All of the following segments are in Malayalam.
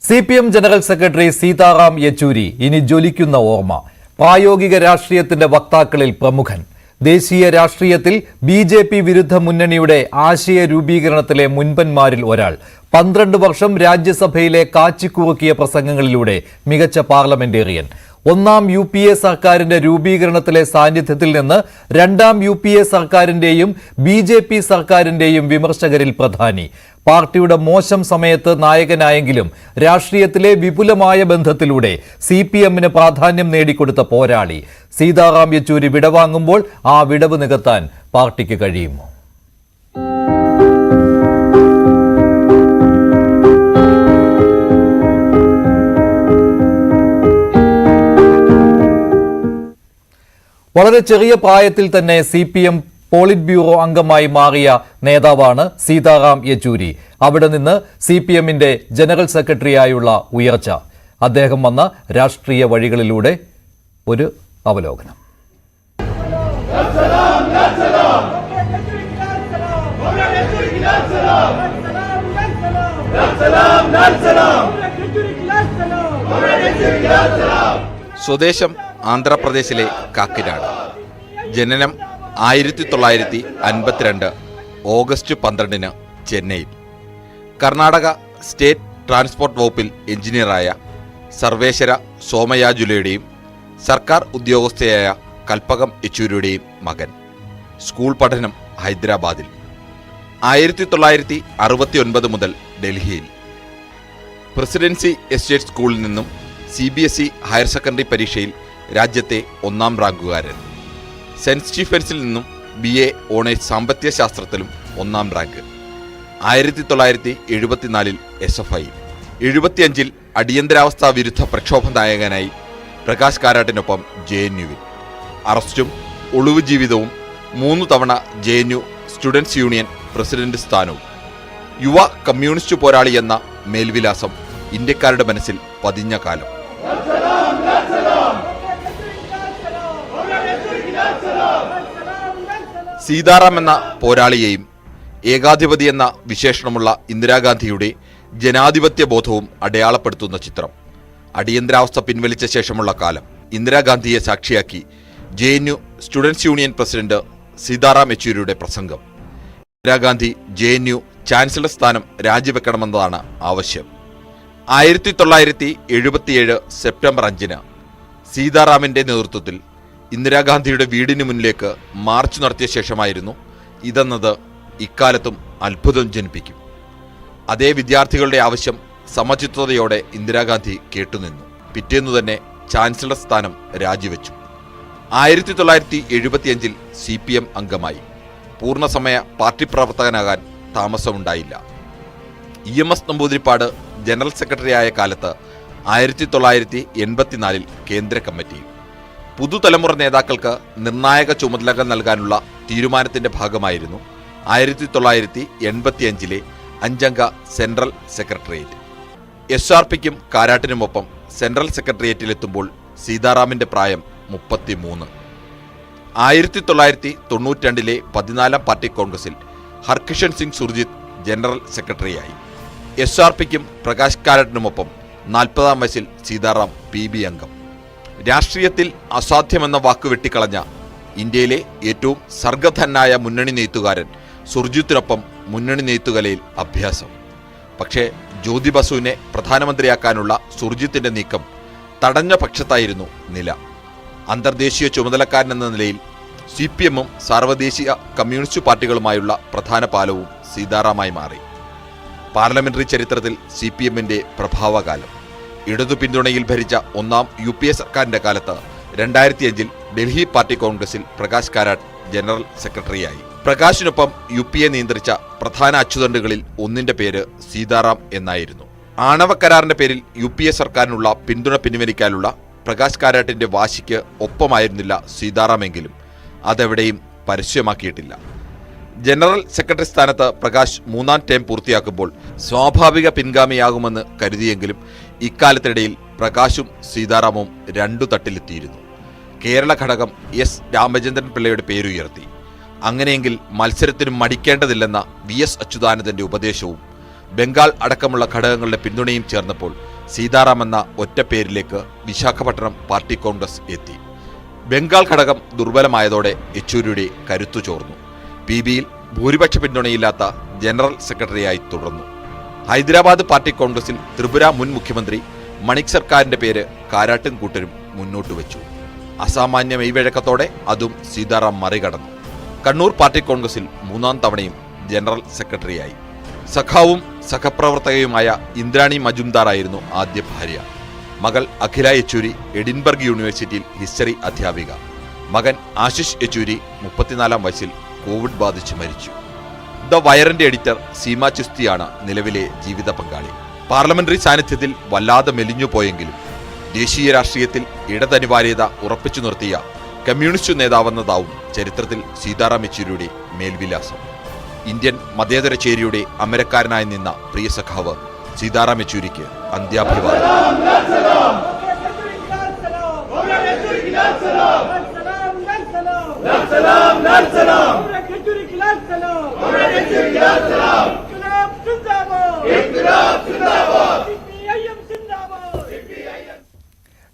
CPM general secretary Sitaram Yechury ഇനി ജ്വലിക്കുന്ന ഓർമ്മ. പ്രായോഗിക രാഷ്ട്രീയത്തിന്റെ വക്താക്കളിൽ പ്രമുഖൻ. ദേശീയ രാഷ്ട്രീയത്തിൽ BJP വിരുദ്ധ മുന്നണിയുടെ ആശയ രൂപീകരണത്തിലെ മുൻപന്മാരിൽ ഒരാൾ. 12 വർഷം രാജ്യസഭയിലെ കാച്ചിക്കുറുക്കിയ പ്രസംഗങ്ങളിലൂടെ മികച്ച പാർലമെന്റേറിയൻ. ഒന്നാം UPA സർക്കാരിന്റെ രൂപീകരണത്തിലെ സാന്നിധ്യത്തിൽ നിന്ന് രണ്ടാം UPA സർക്കാരിന്റെയും BJP സർക്കാരിന്റെയും വിമർശകരിൽ പ്രധാനി. പാർട്ടിയുടെ മോശം സമയത്ത് നായകനായെങ്കിലും രാഷ്ട്രീയത്തിലെ വിപുലമായ ബന്ധത്തിലൂടെ CPMന് പ്രാധാന്യം നേടിക്കൊടുത്ത പോരാളി. സീതാറാം യെച്ചൂരി വിടവാങ്ങുമ്പോൾ ആ വിടവ് നികത്താൻ പാർട്ടിക്ക് കഴിയുമോ? വളരെ ചെറിയ പ്രായത്തിൽ തന്നെ CPM പോളിറ്റ് ബ്യൂറോ അംഗമായി മാറിയ നേതാവാണ് സീതാറാം യെച്ചൂരി. അവിടെ നിന്ന് CPMന്റെ ജനറൽ സെക്രട്ടറിയായുള്ള ഉയർച്ച. അദ്ദേഹം വന്ന രാഷ്ട്രീയ വഴികളിലൂടെ ഒരു അവലോകനം. സ്വദേശം ആന്ധ്രാപ്രദേശിലെ കാക്കിനാട്. ജനനം 1952 ഓഗസ്റ്റ് 12 ചെന്നൈയിൽ. കർണാടക സ്റ്റേറ്റ് ട്രാൻസ്പോർട്ട് വകുപ്പിൽ എഞ്ചിനീയറായ സർവേശ്വര സോമയാജുലയുടെയും സർക്കാർ ഉദ്യോഗസ്ഥയായ കൽപ്പകം യെച്ചൂരിയുടെയും മകൻ. സ്കൂൾ പഠനം ഹൈദരാബാദിൽ. 1969 മുതൽ ഡൽഹിയിൽ. പ്രസിഡൻസി എസ്റ്റേറ്റ് സ്കൂളിൽ നിന്നും CBSE ഹയർ സെക്കൻഡറി പരീക്ഷയിൽ രാജ്യത്തെ 1ാം റാങ്കുകാരൻ. സെന്റ് സ്റ്റീഫൻസിൽ നിന്നും BA ഓണേഴ്സ് സാമ്പത്തിക ശാസ്ത്രത്തിലും 1ാം റാങ്ക്. 1974 SFI. 75 അടിയന്തരാവസ്ഥാ വിരുദ്ധ പ്രക്ഷോഭ നായകനായി പ്രകാശ് കാരാട്ടിനൊപ്പം JNUവിൽ. അറസ്റ്റും ഒളിവ് ജീവിതവും 3 തവണ JNU സ്റ്റുഡൻസ് യൂണിയൻ പ്രസിഡന്റ് സ്ഥാനവും. യുവ കമ്മ്യൂണിസ്റ്റ് പോരാളി എന്ന മേൽവിലാസം ഇന്ത്യക്കാരുടെ മനസ്സിൽ പതിഞ്ഞ കാലം. സീതാറാം എന്ന പോരാളിയെയും ഏകാധിപതി എന്ന വിശേഷണമുള്ള ഇന്ദിരാഗാന്ധിയുടെ ജനാധിപത്യ ബോധവും അടയാളപ്പെടുത്തുന്ന ചിത്രം. അടിയന്തരാവസ്ഥ പിൻവലിച്ച ശേഷമുള്ള കാലം. ഇന്ദിരാഗാന്ധിയെ സാക്ഷിയാക്കി JNU students union president Sitaram യെച്ചൂരിയുടെ പ്രസംഗം. ഇന്ദിരാഗാന്ധി JNU ചാൻസലർ സ്ഥാനം രാജിവെക്കണമെന്നതാണ് ആവശ്യം. 1977 സെപ്റ്റംബർ 5 സീതാറാമിന്റെ നേതൃത്വത്തിൽ ഇന്ദിരാഗാന്ധിയുടെ വീടിന് മുന്നിലേക്ക് മാർച്ച് നടത്തിയ ശേഷമായിരുന്നു ഇതെന്നത് ഇക്കാലത്തും അത്ഭുതം ജനിപ്പിക്കും. അതേ വിദ്യാർത്ഥികളുടെ ആവശ്യം സമചിത്തതയോടെ ഇന്ദിരാഗാന്ധി കേട്ടുനിന്നു. പിറ്റേന്നു തന്നെ ചാൻസലർ സ്ഥാനം രാജിവെച്ചു. 1975 CPM അംഗമായി. പൂർണ്ണസമയ പാർട്ടി പ്രവർത്തകനാകാൻ താമസമുണ്ടായില്ല. EMS നമ്പൂതിരിപ്പാട് ജനറൽ സെക്രട്ടറിയായ കാലത്ത് 1984 കേന്ദ്ര കമ്മിറ്റിയിൽ. പുതുതലമുറ നേതാക്കൾക്ക് നിർണായക ചുമതലകൾ നൽകാനുള്ള തീരുമാനത്തിന്റെ ഭാഗമായിരുന്നു 1985 5-അംഗ സെൻട്രൽ സെക്രട്ടേറിയറ്റ്. SRPക്കും കാരാട്ടിനുമൊപ്പം സെൻട്രൽ സെക്രട്ടേറിയറ്റിലെത്തുമ്പോൾ സീതാറാമിന്റെ പ്രായം 33. 1992 14-ാം പാർട്ടി കോൺഗ്രസിൽ ഹർകിഷൻ സിംഗ് സുർജിത്ത് ജനറൽ സെക്രട്ടറിയായി. SRPക്കും പ്രകാശ് കാരാട്ടിനുമൊപ്പം 40-ാം വയസ്സിൽ സീതാറാം PB അംഗം. രാഷ്ട്രീയത്തിൽ അസാധ്യമെന്ന വാക്ക് വെട്ടിക്കളഞ്ഞ ഇന്ത്യയിലെ ഏറ്റവും സർഗധനായ മുന്നണി നെയ്ത്തുകാരൻ സുർജിത്തിനൊപ്പം മുന്നണി നെയ്ത്തുകലയിൽ അഭ്യാസം. പക്ഷേ ജ്യോതി ബസുവിനെ പ്രധാനമന്ത്രിയാക്കാനുള്ള സുർജിത്തിന്റെ നീക്കം തടഞ്ഞ പക്ഷത്തായിരുന്നു നില. അന്തർദേശീയ ചുമതലക്കാരനെന്ന നിലയിൽ CPMും സാർവദേശീയ കമ്മ്യൂണിസ്റ്റ് പാർട്ടികളുമായുള്ള പ്രധാന പാലവും സീതാറാമായി മാറി. പാർലമെന്ററി ചരിത്രത്തിൽ CPMന്റെ പ്രഭാവകാലം. ഇടതു പിന്തുണയിൽ ഭരിച്ച 1ാം UPA സർക്കാരിന്റെ കാലത്ത് 2005 ഡൽഹി പാർട്ടി കോൺഗ്രസിൽ പ്രകാശ് കാരാട്ട് ജനറൽ സെക്രട്ടറിയായി. പ്രകാശിനൊപ്പം UPA നിയന്ത്രിച്ച പ്രധാന അച്ചുതണ്ടുകളിൽ ഒന്നിന്റെ പേര് സീതാറാം എന്നായിരുന്നു. ആണവ കരാറിന്റെ പേരിൽ UPA സർക്കാരിനുള്ള പിന്തുണ പിൻവലിക്കാനുള്ള പ്രകാശ് കാരാട്ടിന്റെ വാശിക്ക് ഒപ്പമായിരുന്നില്ല സീതാറാമെങ്കിലും അതെവിടെയും പരസ്യമാക്കിയിട്ടില്ല. ജനറൽ സെക്രട്ടറി സ്ഥാനത്ത് പ്രകാശ് 3ാം ടേം പൂർത്തിയാക്കുമ്പോൾ സ്വാഭാവിക പിൻഗാമിയാകുമെന്ന് കരുതിയെങ്കിലും ഇക്കാലത്തിനിടയിൽ പ്രകാശും സീതാറാമും 2 തട്ടിലെത്തിയിരുന്നു. കേരള ഘടകം S രാമചന്ദ്രൻ പിള്ളയുടെ പേരുയർത്തി. അങ്ങനെയെങ്കിൽ മത്സരത്തിനും മടിക്കേണ്ടതില്ലെന്ന VS അച്യുതാനന്ദന്റെ ഉപദേശവും ബംഗാൾ അടക്കമുള്ള ഘടകങ്ങളുടെ പിന്തുണയും ചേർന്നപ്പോൾ സീതാറാം എന്ന ഒറ്റ പേരിലേക്ക് വിശാഖപട്ടണം പാർട്ടി കോൺഗ്രസ് എത്തി. ബംഗാൾ ഘടകം ദുർബലമായതോടെ യെച്ചൂരിയുടെ കരുത്തു ചോർന്നു. PBയിൽ ഭൂരിപക്ഷ പിന്തുണയില്ലാത്ത ജനറൽ സെക്രട്ടറിയായി തുടർന്നു. ഹൈദരാബാദ് പാർട്ടി കോൺഗ്രസിൽ ത്രിപുര മുൻ മുഖ്യമന്ത്രി മണിക് സർക്കാരിന്റെ പേര് കാരാട്ടും കൂട്ടരും മുന്നോട്ട് വെച്ചു. അസാമാന്യ മെയ്വഴക്കത്തോടെ അതും സീതാറാം മറികടന്നു. കണ്ണൂർ പാർട്ടി കോൺഗ്രസിൽ 3ാം തവണയും ജനറൽ സെക്രട്ടറിയായി. സഖാവും സഹപ്രവർത്തകയുമായ ഇന്ദ്രാണി മജുംദാറായിരുന്നു ആദ്യ ഭാര്യ. മകൾ അഖില യെച്ചൂരി എഡിൻബർഗ് യൂണിവേഴ്സിറ്റിയിൽ ഹിസ്റ്ററി അധ്യാപിക. മകൻ ആശിഷ് യെച്ചൂരി 34-ാം വയസ്സിൽ കോവിഡ് ബാധിച്ച് മരിച്ചു. ദ വയറിന്റെ എഡിറ്റർ സീമ ചിസ്തിയാണ് നിലവിലെ ജീവിത പങ്കാളി. പാർലമെന്ററി സാന്നിധ്യത്തിൽ വല്ലാതെ മെലിഞ്ഞുപോയെങ്കിലും ദേശീയ രാഷ്ട്രീയത്തിൽ ഇടതനിവാര്യത ഉറപ്പിച്ചു നിർത്തിയ കമ്മ്യൂണിസ്റ്റ് നേതാവെന്നതാവും ചരിത്രത്തിൽ സീതാറാം യെച്ചൂരിയുടെ മേൽവിലാസം. ഇന്ത്യൻ മതേതര ചേരിയുടെ അമരക്കാരനായി നിന്ന പ്രിയ സഖാവ് സീതാറാം യെച്ചൂരിക്ക് അന്ത്യാഭിവാദം.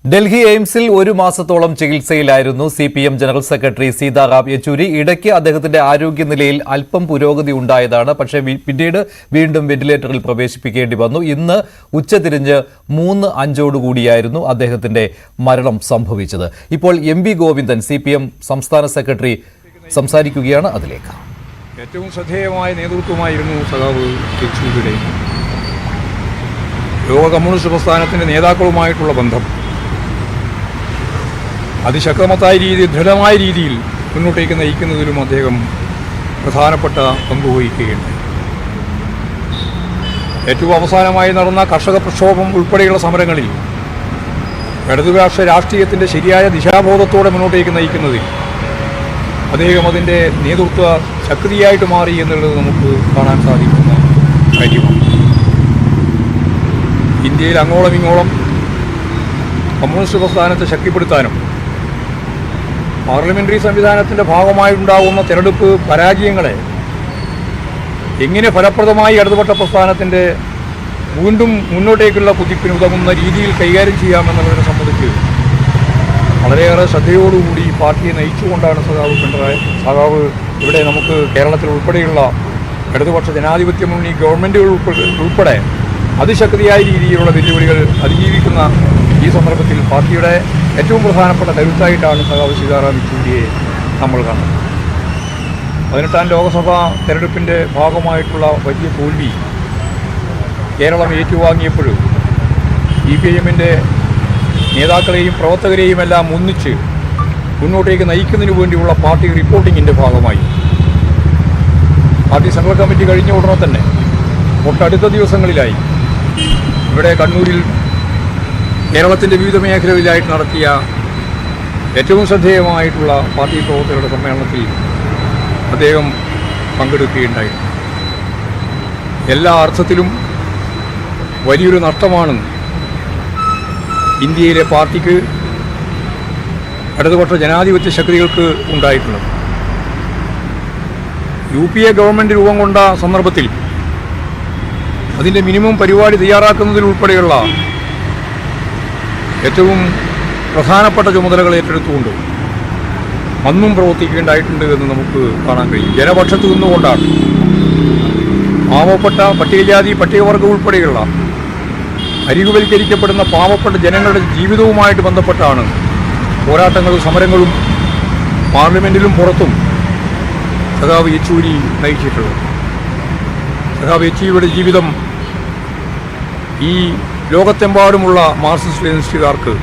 ഡൽഹി എയിംസിൽ 1 മാസത്തോളം ചികിത്സയിലായിരുന്നു CPM general secretary Sitaram Yechury. ഇടയ്ക്ക് അദ്ദേഹത്തിന്റെ ആരോഗ്യനിലയിൽ അല്പം പുരോഗതി ഉണ്ടായതാണ്. പക്ഷേ പിന്നീട് വീണ്ടും വെന്റിലേറ്ററിൽ പ്രവേശിപ്പിക്കേണ്ടി വന്നു. ഇന്ന് ഉച്ചതിരിഞ്ഞ് 3:05 അദ്ദേഹത്തിന്റെ മരണം സംഭവിച്ചത്. ഇപ്പോൾ MB ഗോവിന്ദൻ CPM സംസ്ഥാന സെക്രട്ടറി സംസാരിക്കുകയാണ്. അതിലേക്ക്. ഏറ്റവും ശ്രദ്ധേയമായ നേതൃത്വമായിരുന്നു സഖാവ് യെച്ചൂരിയുടെ. ലോക കമ്മ്യൂണിസ്റ്റ് പ്രസ്ഥാനത്തിന്റെ നേതാക്കളുമായിട്ടുള്ള ബന്ധം അതിശക്തമായ രീതിയിൽ, ദൃഢമായ രീതിയിൽ മുന്നോട്ടേക്ക് നയിക്കുന്നതിലും അദ്ദേഹം പ്രധാനപ്പെട്ട പങ്കുവഹിക്കുകയുണ്ടായി. ഏറ്റവും അവസാനമായി നടന്ന കർഷക പ്രക്ഷോഭം ഉൾപ്പെടെയുള്ള സമരങ്ങളിൽ ഇടതുപക്ഷ രാഷ്ട്രീയത്തിൻ്റെ ശരിയായ ദിശാബോധത്തോടെ മുന്നോട്ടേക്ക് നയിക്കുന്നതിൽ അദ്ദേഹം അതിൻ്റെ നേതൃത്വ ശക്തിയായിട്ട് മാറി എന്നുള്ളത് നമുക്ക് കാണാൻ സാധിക്കുന്ന കാര്യമാണ്. ഇന്ത്യയിൽ അങ്ങോളം ഇങ്ങോളം കമ്മ്യൂണിസ്റ്റ് പ്രസ്ഥാനത്തെ ശക്തിപ്പെടുത്താനും പാർലമെന്ററി സംവിധാനത്തിൻ്റെ ഭാഗമായുണ്ടാകുന്ന തെരഞ്ഞെടുപ്പ് പരാജയങ്ങളെ എങ്ങനെ ഫലപ്രദമായി ഇടതുപക്ഷ പ്രസ്ഥാനത്തിൻ്റെ വീണ്ടും മുന്നോട്ടേക്കുള്ള കുതിപ്പിന് ഉതകുന്ന രീതിയിൽ കൈകാര്യം ചെയ്യാമെന്നുള്ളതിനെ സംബന്ധിച്ച് വളരെയേറെ ശ്രദ്ധയോടുകൂടി പാർട്ടിയെ നയിച്ചുകൊണ്ടാണ് സഖാവ് ഇവിടെ നമുക്ക് കേരളത്തിൽ ഉൾപ്പെടെയുള്ള ഇടതുപക്ഷ ജനാധിപത്യ മുന്നണി ഗവൺമെൻറ്റുകൾ ഉൾപ്പെടെ അതിശക്തിയായ രീതിയിലുള്ള വെല്ലുവിളികൾ അതിജീവിക്കുന്ന ഈ സന്ദർഭത്തിൽ പാർട്ടിയുടെ ഏറ്റവും പ്രധാനപ്പെട്ട കരുത്തായിട്ടാണ് സഖാവ് സീതാറാം യെച്ചൂരിയെ നമ്മൾ കാണുന്നത്. 18ാം ലോക്സഭാ തെരഞ്ഞെടുപ്പിൻ്റെ ഭാഗമായിട്ടുള്ള വലിയ തോൽവി കേരളം ഏറ്റുവാങ്ങിയപ്പോഴും CPIMൻ്റെ നേതാക്കളെയും പ്രവർത്തകരെയും എല്ലാം ഒന്നിച്ച് മുന്നോട്ടേക്ക് നയിക്കുന്നതിന് വേണ്ടിയുള്ള പാർട്ടി റിപ്പോർട്ടിങ്ങിൻ്റെ ഭാഗമായി പാർട്ടി സെൻട്രൽ കമ്മിറ്റി കഴിഞ്ഞ ഉടനെ തന്നെ തൊട്ടടുത്ത ദിവസങ്ങളിലായി ഇവിടെ കണ്ണൂരിൽ കേരളത്തിൻ്റെ വിവിധ മേഖലകളിലായിട്ട് നടത്തിയ ഏറ്റവും ശ്രദ്ധേയമായിട്ടുള്ള പാർട്ടി പ്രവർത്തകരുടെ സമ്മേളനത്തിൽ അദ്ദേഹം പങ്കെടുക്കുകയുണ്ടായി. എല്ലാ അർത്ഥത്തിലും വലിയൊരു നഷ്ടമാണ് ഇന്ത്യയിലെ പാർട്ടിക്ക്, ഇടതുപക്ഷ ജനാധിപത്യ ശക്തികൾക്ക് ഉണ്ടായിട്ടുള്ളത്. UPA ഗവൺമെൻറ് രൂപം കൊണ്ട സന്ദർഭത്തിൽ അതിൻ്റെ മിനിമം പരിപാടി തയ്യാറാക്കുന്നതിലുൾപ്പെടെയുള്ള ഏറ്റവും പ്രധാനപ്പെട്ട ചുമതലകൾ ഏറ്റെടുത്തുകൊണ്ട് അന്നും പ്രവർത്തിക്കേണ്ടതായിട്ടുണ്ട് എന്ന് നമുക്ക് കാണാൻ കഴിയും. ജനപക്ഷത്ത് നിന്നുകൊണ്ടാണ് പാവപ്പെട്ട പട്ടികജാതി പട്ടികവർഗം ഉൾപ്പെടെയുള്ള അരികുവൽക്കരിക്കപ്പെടുന്ന പാവപ്പെട്ട ജനങ്ങളുടെ ജീവിതവുമായിട്ട് ബന്ധപ്പെട്ടാണ് പോരാട്ടങ്ങളും സമരങ്ങളും പാർലമെൻറ്റിലും പുറത്തും സഖാവ് യെച്ചൂരി നയിച്ചിട്ടുള്ളത്. സഖാവ് യെച്ചൂരിയുടെ ജീവിതം ഈ ലോകത്തെമ്പാടുമുള്ള മാർക്സിസ്റ്റ് ലെനിനിസ്റ്റുകാർക്ക്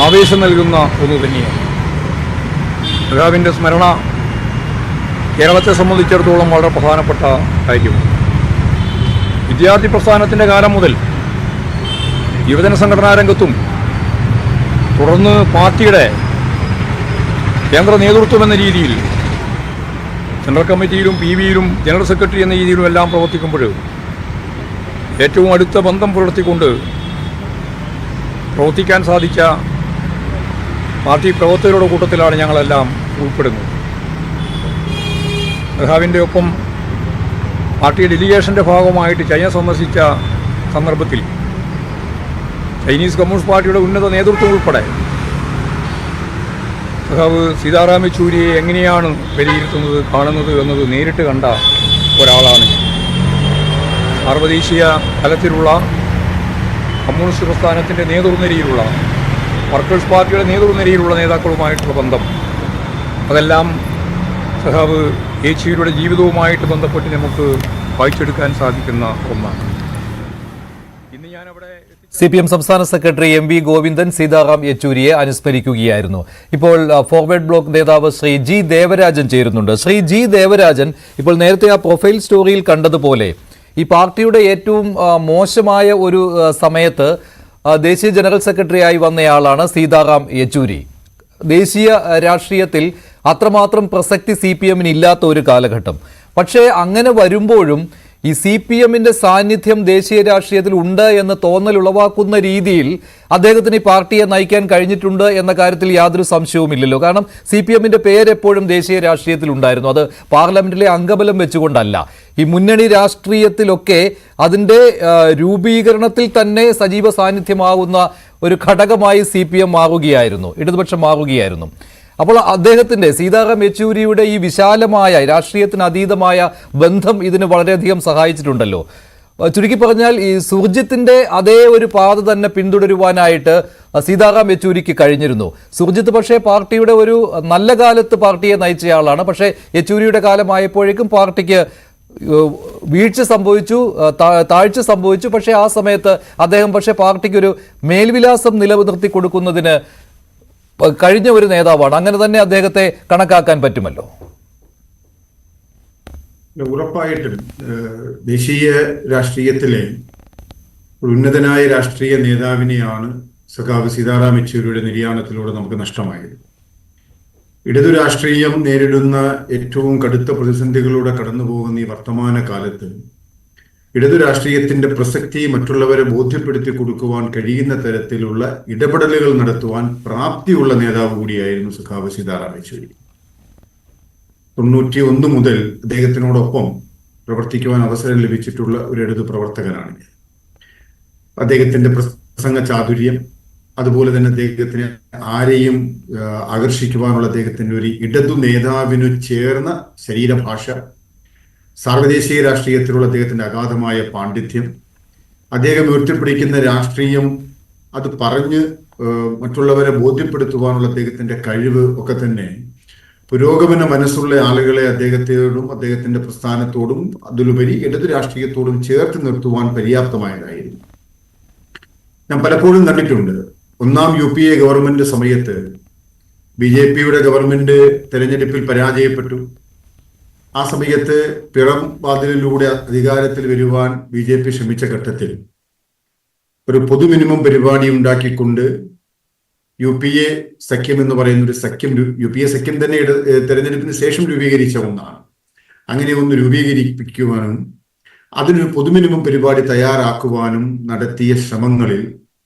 ആവേശം നൽകുന്ന ഒന്ന് തന്നെയാണ്. സഖാവിൻ്റെ സ്മരണ കേരളത്തെ സംബന്ധിച്ചിടത്തോളം വളരെ പ്രധാനപ്പെട്ട കാര്യമാണ്. വിദ്യാർത്ഥി പ്രസ്ഥാനത്തിൻ്റെ കാലം മുതൽ യുവജന സംഘടനാ രംഗത്തും തുടർന്ന് പാർട്ടിയുടെ കേന്ദ്ര നേതൃത്വം എന്ന രീതിയിൽ സെൻട്രൽ കമ്മിറ്റിയിലും PBയിലും ജനറൽ സെക്രട്ടറി എന്ന രീതിയിലും എല്ലാം പ്രവർത്തിക്കുമ്പോൾ ഏറ്റവും അടുത്ത ബന്ധം പുലർത്തിക്കൊണ്ട് പ്രവർത്തിക്കാൻ സാധിച്ച പാർട്ടി പ്രവർത്തകരുടെ കൂട്ടത്തിലാണ് ഞങ്ങളെല്ലാം ഉൾപ്പെടുന്നത്. സഖാവിൻ്റെ ഒപ്പം പാർട്ടി ഡെലിഗേഷൻ്റെ ഭാഗമായിട്ട് ചൈന സന്ദർശിച്ച സന്ദർഭത്തിൽ ചൈനീസ് കമ്മ്യൂണിസ്റ്റ് പാർട്ടിയുടെ ഉന്നത നേതൃത്വം ഉൾപ്പെടെ സഖാവ് സീതാറാം യെച്ചൂരിയെ എങ്ങനെയാണ് വിലയിരുത്തുന്നത്, കാണുന്നത് എന്നത് നേരിട്ട് കണ്ട ഒരാളാണ്. സാർവദേശീയ തലത്തിലുള്ള കമ്മ്യൂണിസ്റ്റ് പ്രസ്ഥാനത്തിൻ്റെ നേതൃനിരയിലുള്ള വർക്കേഴ്സ് പാർട്ടിയുടെ നേതൃനിരയിലുള്ള നേതാക്കളുമായിട്ടുള്ള ബന്ധം, അതെല്ലാം സഖാവ് യെച്ചൂരിയുടെ ജീവിതവുമായിട്ട് ബന്ധപ്പെട്ട് നമുക്ക് വായിച്ചെടുക്കാൻ സാധിക്കുന്ന ഒന്നാണ്. ഇന്ന് ഞാനവിടെ CPM സംസ്ഥാന സെക്രട്ടറി MV ഗോവിന്ദൻ സീതാറാം യെച്ചൂരിയെ അനുസ്മരിക്കുകയായിരുന്നു. ഇപ്പോൾ ഫോർവേഡ് ബ്ലോക്ക് നേതാവ് ശ്രീ ജി ദേവരാജൻ ചേരുന്നുണ്ട്. ശ്രീ ജി ദേവരാജൻ, ഇപ്പോൾ നേരത്തെ ആ പ്രൊഫൈൽ സ്റ്റോറിയിൽ കണ്ടതുപോലെ ഈ പാർട്ടിയുടെ ഏറ്റവും മോശമായ ഒരു സമയത്ത് ദേശീയ ജനറൽ സെക്രട്ടറിയായി വന്നയാളാണ് സീതാറാം യെച്ചൂരി. ദേശീയ രാഷ്ട്രീയത്തിൽ അത്രമാത്രം പ്രസക്തി CPM-ന് ഇല്ലാത്ത ഒരു കാലഘട്ടം. പക്ഷേ അങ്ങനെ വരുമ്പോഴും ഈ CPM-ന്റെ സാന്നിധ്യം ദേശീയ രാഷ്ട്രീയത്തിൽ ഉണ്ട് എന്ന് തോന്നൽ ഉളവാക്കുന്ന രീതിയിൽ അദ്ദേഹത്തിന് ഈ പാർട്ടിയെ നയിക്കാൻ കഴിഞ്ഞിട്ടുണ്ട് എന്ന കാര്യത്തിൽ യാതൊരു സംശയവുമില്ലല്ലോ. കാരണം CPM-ന്റെ പേരെപ്പോഴും ദേശീയ രാഷ്ട്രീയത്തിൽ ഉണ്ടായിരുന്നു. അത് പാർലമെന്റിലെ അംഗബലം വെച്ചുകൊണ്ടല്ല. ഈ മുന്നണി രാഷ്ട്രീയത്തിലൊക്കെ അതിൻ്റെ രൂപീകരണത്തിൽ തന്നെ സജീവ സാന്നിധ്യമാകുന്ന ഒരു ഘടകമായി CPM മാറുകയായിരുന്നു, ഇടതുപക്ഷം മാറുകയായിരുന്നു. അപ്പോൾ അദ്ദേഹത്തിൻ്റെ സീതാറാം യെച്ചൂരിയുടെ ഈ വിശാലമായ രാഷ്ട്രീയത്തിന് അതീതമായ ബന്ധം ഇതിന് വളരെയധികം സഹായിച്ചിട്ടുണ്ടല്ലോ. ചുരുക്കി പറഞ്ഞാൽ ഈ സുർജിത്തിൻ്റെ അതേ ഒരു പാത തന്നെ പിന്തുടരുവാനായിട്ട് സീതാറാം യെച്ചൂരിക്ക് കഴിഞ്ഞിരുന്നു. സുർജിത്ത് പക്ഷേ പാർട്ടിയുടെ ഒരു നല്ല കാലത്ത് പാർട്ടിയെ നയിച്ചയാളാണ്. പക്ഷേ യെച്ചൂരിയുടെ കാലമായപ്പോഴേക്കും പാർട്ടിക്ക് വീഴ്ച സംഭവിച്ചു, താഴ്ച സംഭവിച്ചു. പക്ഷേ ആ സമയത്ത് അദ്ദേഹം പാർട്ടിക്കൊരു മേൽവിലാസം നിലനിർത്തി കൊടുക്കുന്നതിന് കഴിഞ്ഞ ഒരു നേതാവാണ്. അങ്ങനെ തന്നെ അദ്ദേഹത്തെ കണക്കാക്കാൻ പറ്റുമല്ലോ. ഉറപ്പായിട്ടും ദേശീയ രാഷ്ട്രീയത്തിലെ ഒരു ഉന്നതനായ രാഷ്ട്രീയ നേതാവിനെയാണ് സഖാവ് സീതാറാം യെച്ചൂരിയുടെ നിര്യാണത്തിലൂടെ നമുക്ക് നഷ്ടമായത്. ഇടതു രാഷ്ട്രീയം നേരിടുന്ന ഏറ്റവും കടുത്ത പ്രതിസന്ധികളിലൂടെ കടന്നു പോകുന്ന ഈ വർത്തമാന കാലത്ത് ഇടതു രാഷ്ട്രീയത്തിന്റെ പ്രസക്തി മറ്റുള്ളവരെ ബോധ്യപ്പെടുത്തി കൊടുക്കുവാൻ കഴിയുന്ന തരത്തിലുള്ള ഇടപെടലുകൾ നടത്തുവാൻ പ്രാപ്തിയുള്ള നേതാവ് കൂടിയായിരുന്നു സഖാവ് സീതാറാം യെച്ചൂരി. 91 മുതൽ അദ്ദേഹത്തിനോടൊപ്പം പ്രവർത്തിക്കുവാൻ അവസരം ലഭിച്ചിട്ടുള്ള ഒരു ഇടതു പ്രവർത്തകനാണ് ഞാൻ. അദ്ദേഹത്തിന്റെ പ്രസംഗ ചാതുര്യം, അതുപോലെ തന്നെ അദ്ദേഹത്തിന് ആരെയും ആകർഷിക്കുവാനുള്ള അദ്ദേഹത്തിന്റെ ഒരു ഇടതു നേതാവിനു ചേർന്ന ശരീരഭാഷ, സാർവദേശീയ രാഷ്ട്രീയത്തിലുള്ള അദ്ദേഹത്തിന്റെ അഗാധമായ പാണ്ഡിത്യം, അദ്ദേഹം ഉയർത്തിപ്പിടിക്കുന്ന രാഷ്ട്രീയം അത് പറഞ്ഞ് മറ്റുള്ളവരെ ബോധ്യപ്പെടുത്തുവാനുള്ള അദ്ദേഹത്തിന്റെ കഴിവ് ഒക്കെ തന്നെ പുരോഗമന മനസ്സുള്ള ആളുകളെ അദ്ദേഹത്തോടും അദ്ദേഹത്തിന്റെ പ്രസ്ഥാനത്തോടും അതിലുപരി ഇടതു രാഷ്ട്രീയത്തോടും ചേർത്ത് നിർത്തുവാൻ പര്യാപ്തമായതായിരുന്നു. ഞാൻ പലപ്പോഴും കണ്ടിട്ടുണ്ട്, ഒന്നാം UPA ഗവൺമെന്റ് സമയത്ത് BJP-യുടെ ഗവൺമെന്റ് തെരഞ്ഞെടുപ്പിൽ പരാജയപ്പെട്ടു. ആ സമയത്ത് പിറം വാതിലിലൂടെ അധികാരത്തിൽ വരുവാൻ BJP ശ്രമിച്ച ഘട്ടത്തിൽ ഒരു പൊതു മിനിമം പരിപാടി ഉണ്ടാക്കിക്കൊണ്ട് UPA സഖ്യം എന്ന് പറയുന്ന ഒരു സഖ്യം, UPA സഖ്യം തന്നെ തെരഞ്ഞെടുപ്പിന് ശേഷം രൂപീകരിച്ച ഒന്നാണ്. അങ്ങനെ ഒന്ന് രൂപീകരിപ്പിക്കുവാനും അതിനൊരു പൊതു മിനിമം പരിപാടി തയ്യാറാക്കുവാനും നടത്തിയ ശ്രമങ്ങളിൽ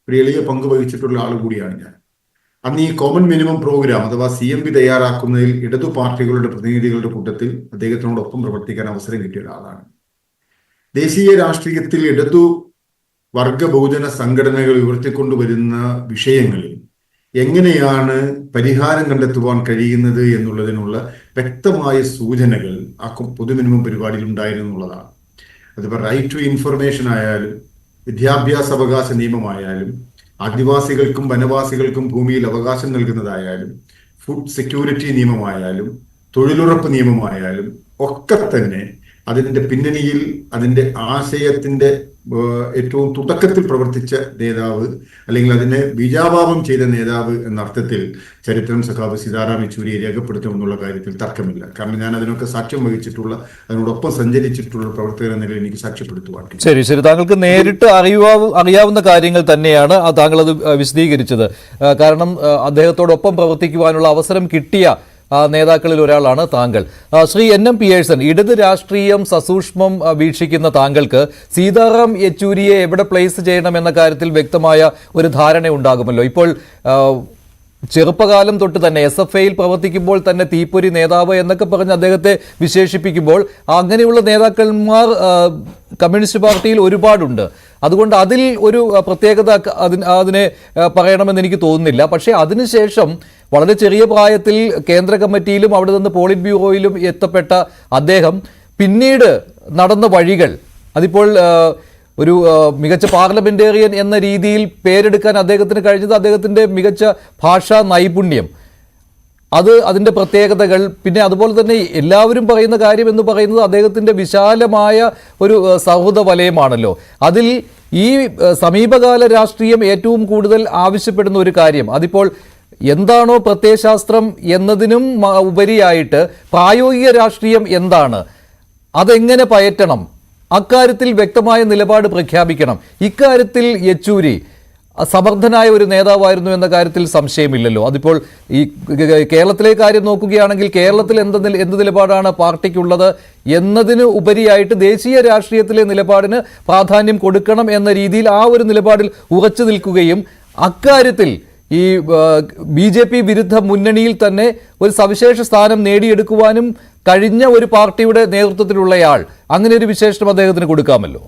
ഒരു എളിയ പങ്ക് വഹിച്ചിട്ടുള്ള ആൾ കൂടിയാണ് ഞാൻ. അന്ന് ഈ കോമൺ മിനിമം പ്രോഗ്രാം അഥവാ CMP തയ്യാറാക്കുന്നതിൽ ഇടതു പാർട്ടികളുടെ പ്രതിനിധികളുടെ കൂട്ടത്തിൽ അദ്ദേഹത്തിനോടൊപ്പം പ്രവർത്തിക്കാൻ അവസരം കിട്ടിയ ഒരാളാണ്. ദേശീയ രാഷ്ട്രീയത്തിൽ ഇടതു വർഗ ബഹുജന സംഘടനകൾ ഉയർത്തിക്കൊണ്ടുവരുന്ന വിഷയങ്ങളിൽ എങ്ങനെയാണ് പരിഹാരം കണ്ടെത്തുവാൻ കഴിയുന്നത് എന്നുള്ളതിനുള്ള വ്യക്തമായ സൂചനകൾ ആ പൊതു മിനിമം പരിപാടിയിൽ ഉണ്ടായിരുന്നു എന്നുള്ളതാണ്. അതിപ്പോൾ റൈറ്റ് ടു ഇൻഫർമേഷൻ ആയാലും, വിദ്യാഭ്യാസ അവകാശ നിയമമായാലും, ആദിവാസികൾക്കും വനവാസികൾക്കും ഭൂമിയിൽ അവകാശം നൽകുന്നതായാലും, ഫുഡ് സെക്യൂരിറ്റി നിയമമായാലും, തൊഴിലുറപ്പ് നിയമമായാലും ഒക്കെ തന്നെ അതിൻ്റെ പിന്നണിയിൽ അതിൻ്റെ ആശയത്തിന്റെ ഏറ്റവും തുടക്കത്തിൽ പ്രവർത്തിച്ച നേതാവ്, അല്ലെങ്കിൽ അതിനെ ബീജാപാപം ചെയ്ത നേതാവ് എന്ന അർത്ഥത്തിൽ ചരിത്രം സഖാവ് സീതാറാം യെച്ചൂരിയെ രേഖപ്പെടുത്തുമെന്നുള്ള കാര്യത്തിൽ തർക്കമില്ല. കാരണം ഞാൻ അതിനൊക്കെ സാക്ഷ്യം വഹിച്ചിട്ടുള്ള, അതിനോടൊപ്പം സഞ്ചരിച്ചിട്ടുള്ള പ്രവർത്തകർ എന്ന നിലയിൽ എനിക്ക് സാക്ഷ്യപ്പെടുത്തുവാൻ. ശരി, താങ്കൾക്ക് നേരിട്ട് അറിയാവുന്ന കാര്യങ്ങൾ തന്നെയാണ് താങ്കൾ അത് വിശദീകരിച്ചത്. കാരണം അദ്ദേഹത്തോടൊപ്പം പ്രവർത്തിക്കുവാനുള്ള അവസരം കിട്ടിയ നേതാക്കളിൽ ഒരാളാണ് താങ്കൾ. ശ്രീ NM പിയേഴ്സൺ, ഇടത് രാഷ്ട്രീയം സസൂക്ഷ്മം വീക്ഷിക്കുന്ന താങ്കൾക്ക് സീതാറാം യെച്ചൂരിയെ എവിടെ പ്ലേസ് ചെയ്യണം എന്ന കാര്യത്തിൽ വ്യക്തമായ ഒരു ധാരണ ഉണ്ടാകുമല്ലോ. ഇപ്പോൾ ചെറുപ്പകാലം തൊട്ട് തന്നെ SFIയിൽ പ്രവർത്തിക്കുമ്പോൾ തന്നെ തീപ്പൊരി നേതാവ് എന്നൊക്കെ പറഞ്ഞ് അദ്ദേഹത്തെ വിശേഷിപ്പിക്കുമ്പോൾ അങ്ങനെയുള്ള നേതാക്കന്മാർ കമ്മ്യൂണിസ്റ്റ് പാർട്ടിയിൽ ഒരുപാടുണ്ട്. അതുകൊണ്ട് അതിൽ ഒരു പ്രത്യേകത അതിനെ പറയണമെന്ന് എനിക്ക് തോന്നുന്നില്ല. പക്ഷേ അതിനുശേഷം വളരെ ചെറിയ പ്രായത്തിൽ കേന്ദ്ര കമ്മിറ്റിയിലും അവിടെ നിന്ന് പോളിറ്റ് ബ്യൂറോയിലും എത്തപ്പെട്ട അദ്ദേഹം പിന്നീട് നടന്ന വഴികൾ അതിപ്പോൾ ഒരു മികച്ച പാർലമെന്റേറിയൻ എന്ന രീതിയിൽ പേരെടുക്കാൻ അദ്ദേഹത്തിന് കഴിഞ്ഞത് അദ്ദേഹത്തിൻ്റെ മികച്ച ഭാഷാ നൈപുണ്യം, അതിൻ്റെ പ്രത്യേകതകൾ, പിന്നെ അതുപോലെ തന്നെ എല്ലാവരും പറയുന്ന കാര്യം എന്ന് പറയുന്നത് അദ്ദേഹത്തിൻ്റെ വിശാലമായ ഒരു സൗഹൃദ വലയമാണല്ലോ. അതിൽ ഈ സമീപകാല രാഷ്ട്രീയം ഏറ്റവും കൂടുതൽ ആവശ്യപ്പെടുന്ന ഒരു കാര്യം അതിപ്പോൾ എന്താണോ പ്രത്യയശാസ്ത്രം എന്നതിനും ഉപരിയായിട്ട് പ്രായോഗിക രാഷ്ട്രീയം എന്താണ്, അതെങ്ങനെ പയറ്റണം, അക്കാര്യത്തിൽ വ്യക്തമായ നിലപാട് പ്രഖ്യാപിക്കണം. ഇക്കാര്യത്തിൽ യെച്ചൂരി സമർത്ഥനായ ഒരു നേതാവായിരുന്നു എന്ന കാര്യത്തിൽ സംശയമില്ലല്ലോ. അതിപ്പോൾ ഈ കേരളത്തിലെ കാര്യം നോക്കുകയാണെങ്കിൽ കേരളത്തിൽ എന്ത് നിലപാടാണ് പാർട്ടിക്കുള്ളത് എന്നതിന് ഉപരിയായിട്ട് ദേശീയ രാഷ്ട്രീയത്തിലെ നിലപാടിന് പ്രാധാന്യം കൊടുക്കണം എന്ന രീതിയിൽ ആ ഒരു നിലപാടിൽ ഉറച്ചു നിൽക്കുകയും അക്കാര്യത്തിൽ ഈ BJP വിരുദ്ധ മുന്നണിയിൽ തന്നെ ഒരു സവിശേഷ സ്ഥാനം നേടിയെടുക്കുവാനും കഴിഞ്ഞ ഒരു പാർട്ടിയുടെ നേതൃത്വത്തിലുള്ളയാൾ, അങ്ങനെ ഒരു വിശേഷണം അദ്ദേഹത്തിന് കൊടുക്കാമല്ലോ.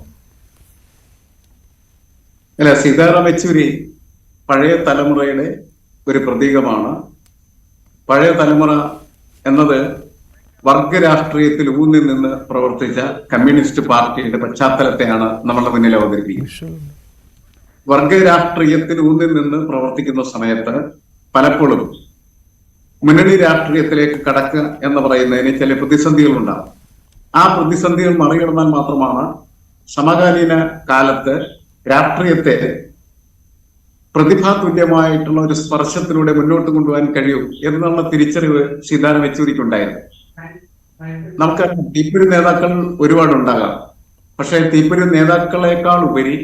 അല്ല, സീതാറാം യെച്ചൂരി പഴയ തലമുറയുടെ ഒരു പ്രതീകമാണ്. പഴയ തലമുറ എന്നത് വർഗരാഷ്ട്രീയത്തിൽ ഊന്നി നിന്ന് പ്രവർത്തിച്ച കമ്മ്യൂണിസ്റ്റ് പാർട്ടിയുടെ പശ്ചാത്തലത്തെയാണ് നമ്മളുടെ മുന്നിൽ അവതരിപ്പിക്കുന്നത്. വർഗരാഷ്ട്രീയത്തിൽ ഊന്നി നിന്ന് പ്രവർത്തിക്കുന്ന സമയത്ത് പലപ്പോഴും മുന്നണി രാഷ്ട്രീയത്തിലേക്ക് കടക്കുക എന്ന് പറയുന്നതിന് ചില പ്രതിസന്ധികളുണ്ടാകും. ആ പ്രതിസന്ധികൾ മറികടന്നാൽ മാത്രമാണ് സമകാലീന കാലത്ത് രാഷ്ട്രീയത്തെ പ്രതിഭാതുല്യമായിട്ടുള്ള ഒരു സ്പർശത്തിലൂടെ മുന്നോട്ട് കൊണ്ടുപോകാൻ കഴിയൂ എന്നുള്ള തിരിച്ചറിവ് സീതാറാം യെച്ചൂരിക്കുണ്ടായിരുന്നു. നമുക്ക് തീപ്പൊരി നേതാക്കൾ ഒരുപാടുണ്ടാകാം. പക്ഷെ തീപ്പൊരി നേതാക്കളെക്കാൾ ഉപരി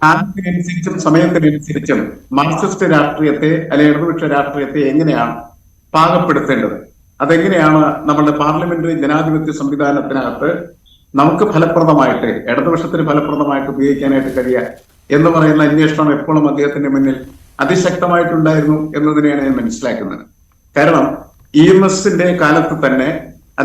കാലത്തിനനുസരിച്ചും സമയത്തിനനുസരിച്ചും മാർക്സിസ്റ്റ് രാഷ്ട്രീയത്തെ അല്ലെങ്കിൽ ഇടതുപക്ഷ രാഷ്ട്രീയത്തെ എങ്ങനെയാണ് പാകപ്പെടുത്തേണ്ടത്, അതെങ്ങനെയാണ് നമ്മുടെ പാർലമെന്ററി ജനാധിപത്യ സംവിധാനത്തിനകത്ത് നമുക്ക് ഫലപ്രദമായിട്ട് ഇടതുപക്ഷത്തിന് ഫലപ്രദമായിട്ട് ഉപയോഗിക്കാനായിട്ട് കഴിയുക എന്ന് പറയുന്ന അന്വേഷണം എപ്പോഴും അദ്ദേഹത്തിന്റെ മുന്നിൽ അതിശക്തമായിട്ടുണ്ടായിരുന്നു എന്നതിനെയാണ് ഞാൻ മനസ്സിലാക്കുന്നത്. കാരണം EMSന്റെ കാലത്ത് തന്നെ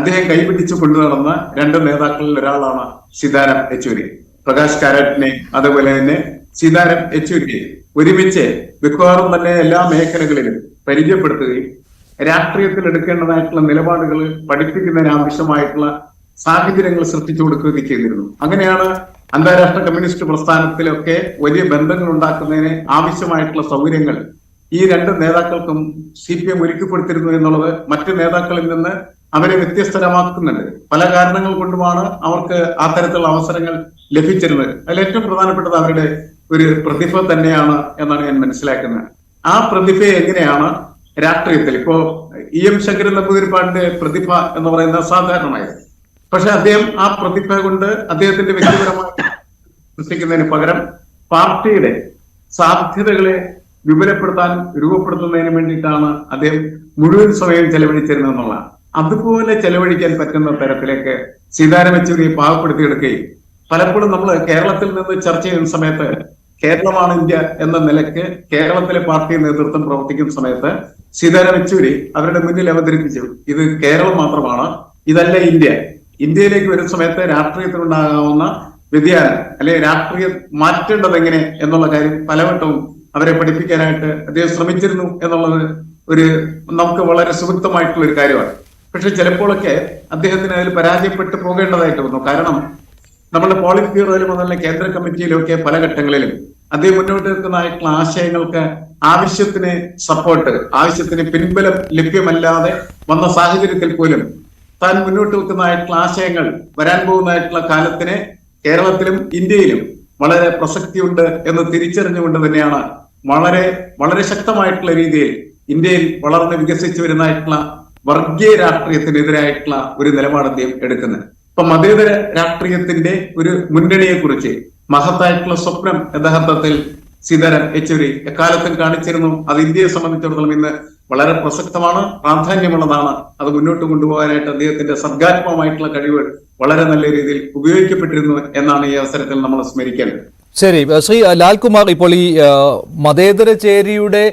അദ്ദേഹം കൈപിടിച്ചു കൊണ്ടു നടന്ന രണ്ട് നേതാക്കളിൽ ഒരാളാണ് സീതാറാം യെച്ചൂരി. പ്രകാശ് കാരാട്ടിനെയും അതുപോലെ തന്നെ സീതാറാം യെച്ചൂരിയെ ഒരുമിച്ച് മിക്കവാറും തന്നെ എല്ലാ മേഖലകളിലും പരിചയപ്പെടുത്തുകയും രാഷ്ട്രീയത്തിൽ എടുക്കേണ്ടതായിട്ടുള്ള നിലപാടുകൾ പഠിപ്പിക്കുന്നതിന് ആവശ്യമായിട്ടുള്ള സാഹചര്യങ്ങൾ സൃഷ്ടിച്ചു കൊടുക്കുകയും ചെയ്തിരുന്നു. അങ്ങനെയാണ് അന്താരാഷ്ട്ര കമ്മ്യൂണിസ്റ്റ് പ്രസ്ഥാനത്തിലൊക്കെ വലിയ ബന്ധങ്ങൾ ഉണ്ടാക്കുന്നതിന് ആവശ്യമായിട്ടുള്ള സൗകര്യങ്ങൾ ഈ രണ്ട് നേതാക്കൾക്കും CPM ഒരുക്കിക്കൊടുത്തിരുന്നു എന്നുള്ളത് മറ്റു നേതാക്കളിൽ നിന്ന് അവരെ വ്യത്യസ്തരമാക്കുന്നുണ്ട്. പല കാരണങ്ങൾ കൊണ്ടുമാണ് അവർക്ക് ആ തരത്തിലുള്ള അവസരങ്ങൾ ലഭിച്ചിരുന്നത്. അതിൽ ഏറ്റവും പ്രധാനപ്പെട്ടത് അവരുടെ ഒരു പ്രതിഭ തന്നെയാണ് എന്നാണ് ഞാൻ മനസ്സിലാക്കുന്നത്. ആ പ്രതിഭയെ എങ്ങനെയാണ് രാഷ്ട്രീയത്തിൽ ഇപ്പോ EM ശങ്കരൻ നമ്പൂതിരിപ്പാടിന്റെ പ്രതിഭ എന്ന് പറയുന്നത് സാധാരണമായിരുന്നു. പക്ഷെ അദ്ദേഹം ആ പ്രതിഭ കൊണ്ട് അദ്ദേഹത്തിന്റെ വ്യക്തിപരമായി സൃഷ്ടിക്കുന്നതിന് പകരം പാർട്ടിയുടെ സാധ്യതകളെ വിപുലപ്പെടുത്താൻ രൂപപ്പെടുത്തുന്നതിന് വേണ്ടിയിട്ടാണ് അദ്ദേഹം മുഴുവൻ സമയം ചെലവഴിച്ചിരുന്നത് എന്നുള്ളതാണ്. അതുപോലെ ചെലവഴിക്കാൻ പറ്റുന്ന തരത്തിലേക്ക് സീതാറാം യെച്ചൂരിയെ പാകപ്പെടുത്തിയെടുക്കുകയും പലപ്പോഴും നമ്മൾ കേരളത്തിൽ നിന്ന് ചർച്ച ചെയ്യുന്ന സമയത്ത് കേരളമാണ് ഇന്ത്യ എന്ന നിലയ്ക്ക് കേരളത്തിലെ പാർട്ടി നേതൃത്വം പ്രവർത്തിക്കുന്ന സമയത്ത് സീതാറാം യെച്ചൂരി അവരുടെ മുന്നിൽ അവതരിപ്പിച്ചു, ഇത് കേരളം മാത്രമാണ്, ഇതല്ല ഇന്ത്യ. ഇന്ത്യയിലേക്ക് വരുന്ന സമയത്ത് രാഷ്ട്രീയത്തിനുണ്ടാകാവുന്ന വ്യതിയാനം അല്ലെങ്കിൽ രാഷ്ട്രീയം മാറ്റേണ്ടത് എങ്ങനെ എന്നുള്ള കാര്യം പലവട്ടവും അവരെ പഠിപ്പിക്കാനായിട്ട് അദ്ദേഹം ശ്രമിച്ചിരുന്നു എന്നുള്ളത് ഒരു നമുക്ക് വളരെ സുഹൃത്തമായിട്ടുള്ള ഒരു കാര്യമാണ്. പക്ഷെ ചിലപ്പോഴൊക്കെ അദ്ദേഹത്തിന് അതിൽ പരാജയപ്പെട്ടു പോകേണ്ടതായിട്ട് വന്നു. കാരണം നമ്മുടെ പോളിറ്റ് ബ്യൂറോയിലും അതുപോലെ കേന്ദ്ര കമ്മിറ്റിയിലും ഒക്കെ പല ഘട്ടങ്ങളിലും അദ്ദേഹം മുന്നോട്ട് വെക്കുന്നതായിട്ടുള്ള ആശയങ്ങൾക്ക് ആവശ്യത്തിന് സപ്പോർട്ട്, ആവശ്യത്തിന് പിൻബലം ലഭ്യമല്ലാതെ വന്ന സാഹചര്യത്തിൽ പോലും താൻ മുന്നോട്ട് വെക്കുന്നതായിട്ടുള്ള ആശയങ്ങൾ വരാൻ പോകുന്നതായിട്ടുള്ള കാലത്തിന് കേരളത്തിലും ഇന്ത്യയിലും വളരെ പ്രസക്തിയുണ്ട് എന്ന് തിരിച്ചറിഞ്ഞുകൊണ്ട് തന്നെയാണ് വളരെ വളരെ ശക്തമായിട്ടുള്ള രീതിയിൽ ഇന്ത്യയിൽ വളർന്ന് വികസിച്ചു വരുന്നതായിട്ടുള്ള വർഗീയ രാഷ്ട്രീയത്തിനെതിരായിട്ടുള്ള ഒരു നിലപാട് അദ്ദേഹം എടുക്കുന്നത്. ഇപ്പൊ മതേതര രാഷ്ട്രീയത്തിന്റെ ഒരു മുന്നണിയെ കുറിച്ച് മഹത്തായിട്ടുള്ള സ്വപ്നം യഥാർത്ഥത്തിൽ സീതാറാം യെച്ചൂരി എക്കാലത്തും കാണിച്ചിരുന്നു. അത് ഇന്ത്യയെ സംബന്ധിച്ചിടത്തോളം ഇന്ന് വളരെ പ്രസക്തമാണ്, പ്രാധാന്യമുള്ളതാണ്. അത് മുന്നോട്ട് കൊണ്ടുപോകാനായിട്ട് അദ്ദേഹത്തിന്റെ സർഗാത്മകമായിട്ടുള്ള കഴിവ് വളരെ നല്ല രീതിയിൽ ഉപയോഗിക്കപ്പെട്ടിരുന്നു എന്നാണ് ഈ അവസരത്തിൽ നമ്മൾ സ്മരിക്കേണ്ടത്. ശരി, ശ്രീ ലാൽകുമാർ, ഇപ്പോൾ ഈ മതേതര ചേരിയുടെ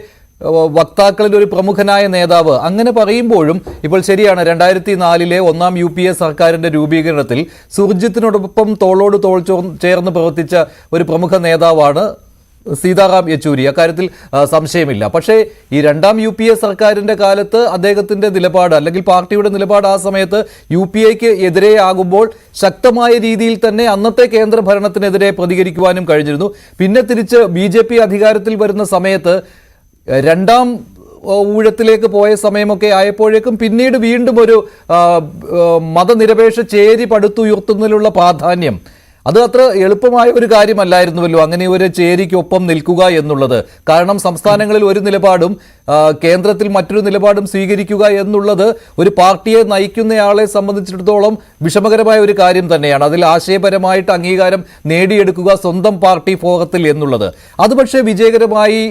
വക്താക്കളിൽ ഒരു പ്രമുഖനായ നേതാവ് അങ്ങനെ പറയുമ്പോഴും ഇപ്പോൾ ശരിയാണ് 2004 ഒന്നാം UPA സർക്കാരിന്റെ രൂപീകരണത്തിൽ സുർജിത്തിനോടൊപ്പം തോളോട് തോൾ ചേർന്ന് പ്രവർത്തിച്ച ഒരു പ്രമുഖ നേതാവാണ് സീതാറാം യെച്ചൂരി. അക്കാര്യത്തിൽ സംശയമില്ല. പക്ഷേ ഈ രണ്ടാം UPA സർക്കാരിന്റെ കാലത്ത് അദ്ദേഹത്തിന്റെ നിലപാട് അല്ലെങ്കിൽ പാർട്ടിയുടെ നിലപാട് ആ സമയത്ത് UPAക്ക് എതിരെ ആകുമ്പോൾ ശക്തമായ രീതിയിൽ തന്നെ അന്നത്തെ കേന്ദ്ര ഭരണത്തിനെതിരെ പ്രതികരിക്കുവാനും കഴിഞ്ഞിരുന്നു. പിന്നെ തിരിച്ച് BJP അധികാരത്തിൽ വരുന്ന സമയത്ത് രണ്ടാം ഊഴത്തിലേക്ക് പോയ സമയമൊക്കെ ആയപ്പോഴേക്കും പിന്നീട് വീണ്ടും ഒരു മതനിരപേക്ഷ ചേരി പടുത്തുയർത്തുന്നതിലുള്ള പ്രാധാന്യം അത് അത്ര എളുപ്പമായ ഒരു കാര്യമല്ലായിരുന്നുവല്ലോ, അങ്ങനെ ഒരു ചേരിക്കൊപ്പം നിൽക്കുക എന്നുള്ളത്. കാരണം സംസ്ഥാനങ്ങളിൽ ഒരു നിലപാടും കേന്ദ്രത്തിൽ മറ്റൊരു നിലപാടും സ്വീകരിക്കുക എന്നുള്ളത് ഒരു പാർട്ടിയെ നയിക്കുന്നയാളെ സംബന്ധിച്ചിടത്തോളം വിഷമകരമായ ഒരു കാര്യം തന്നെയാണ്. അതിൽ ആശയപരമായിട്ട് അംഗീകാരം നേടിയെടുക്കുക സ്വന്തം പാർട്ടി ഫോറത്തിൽ എന്നുള്ളത് അത് പക്ഷേ വിജയകരമായി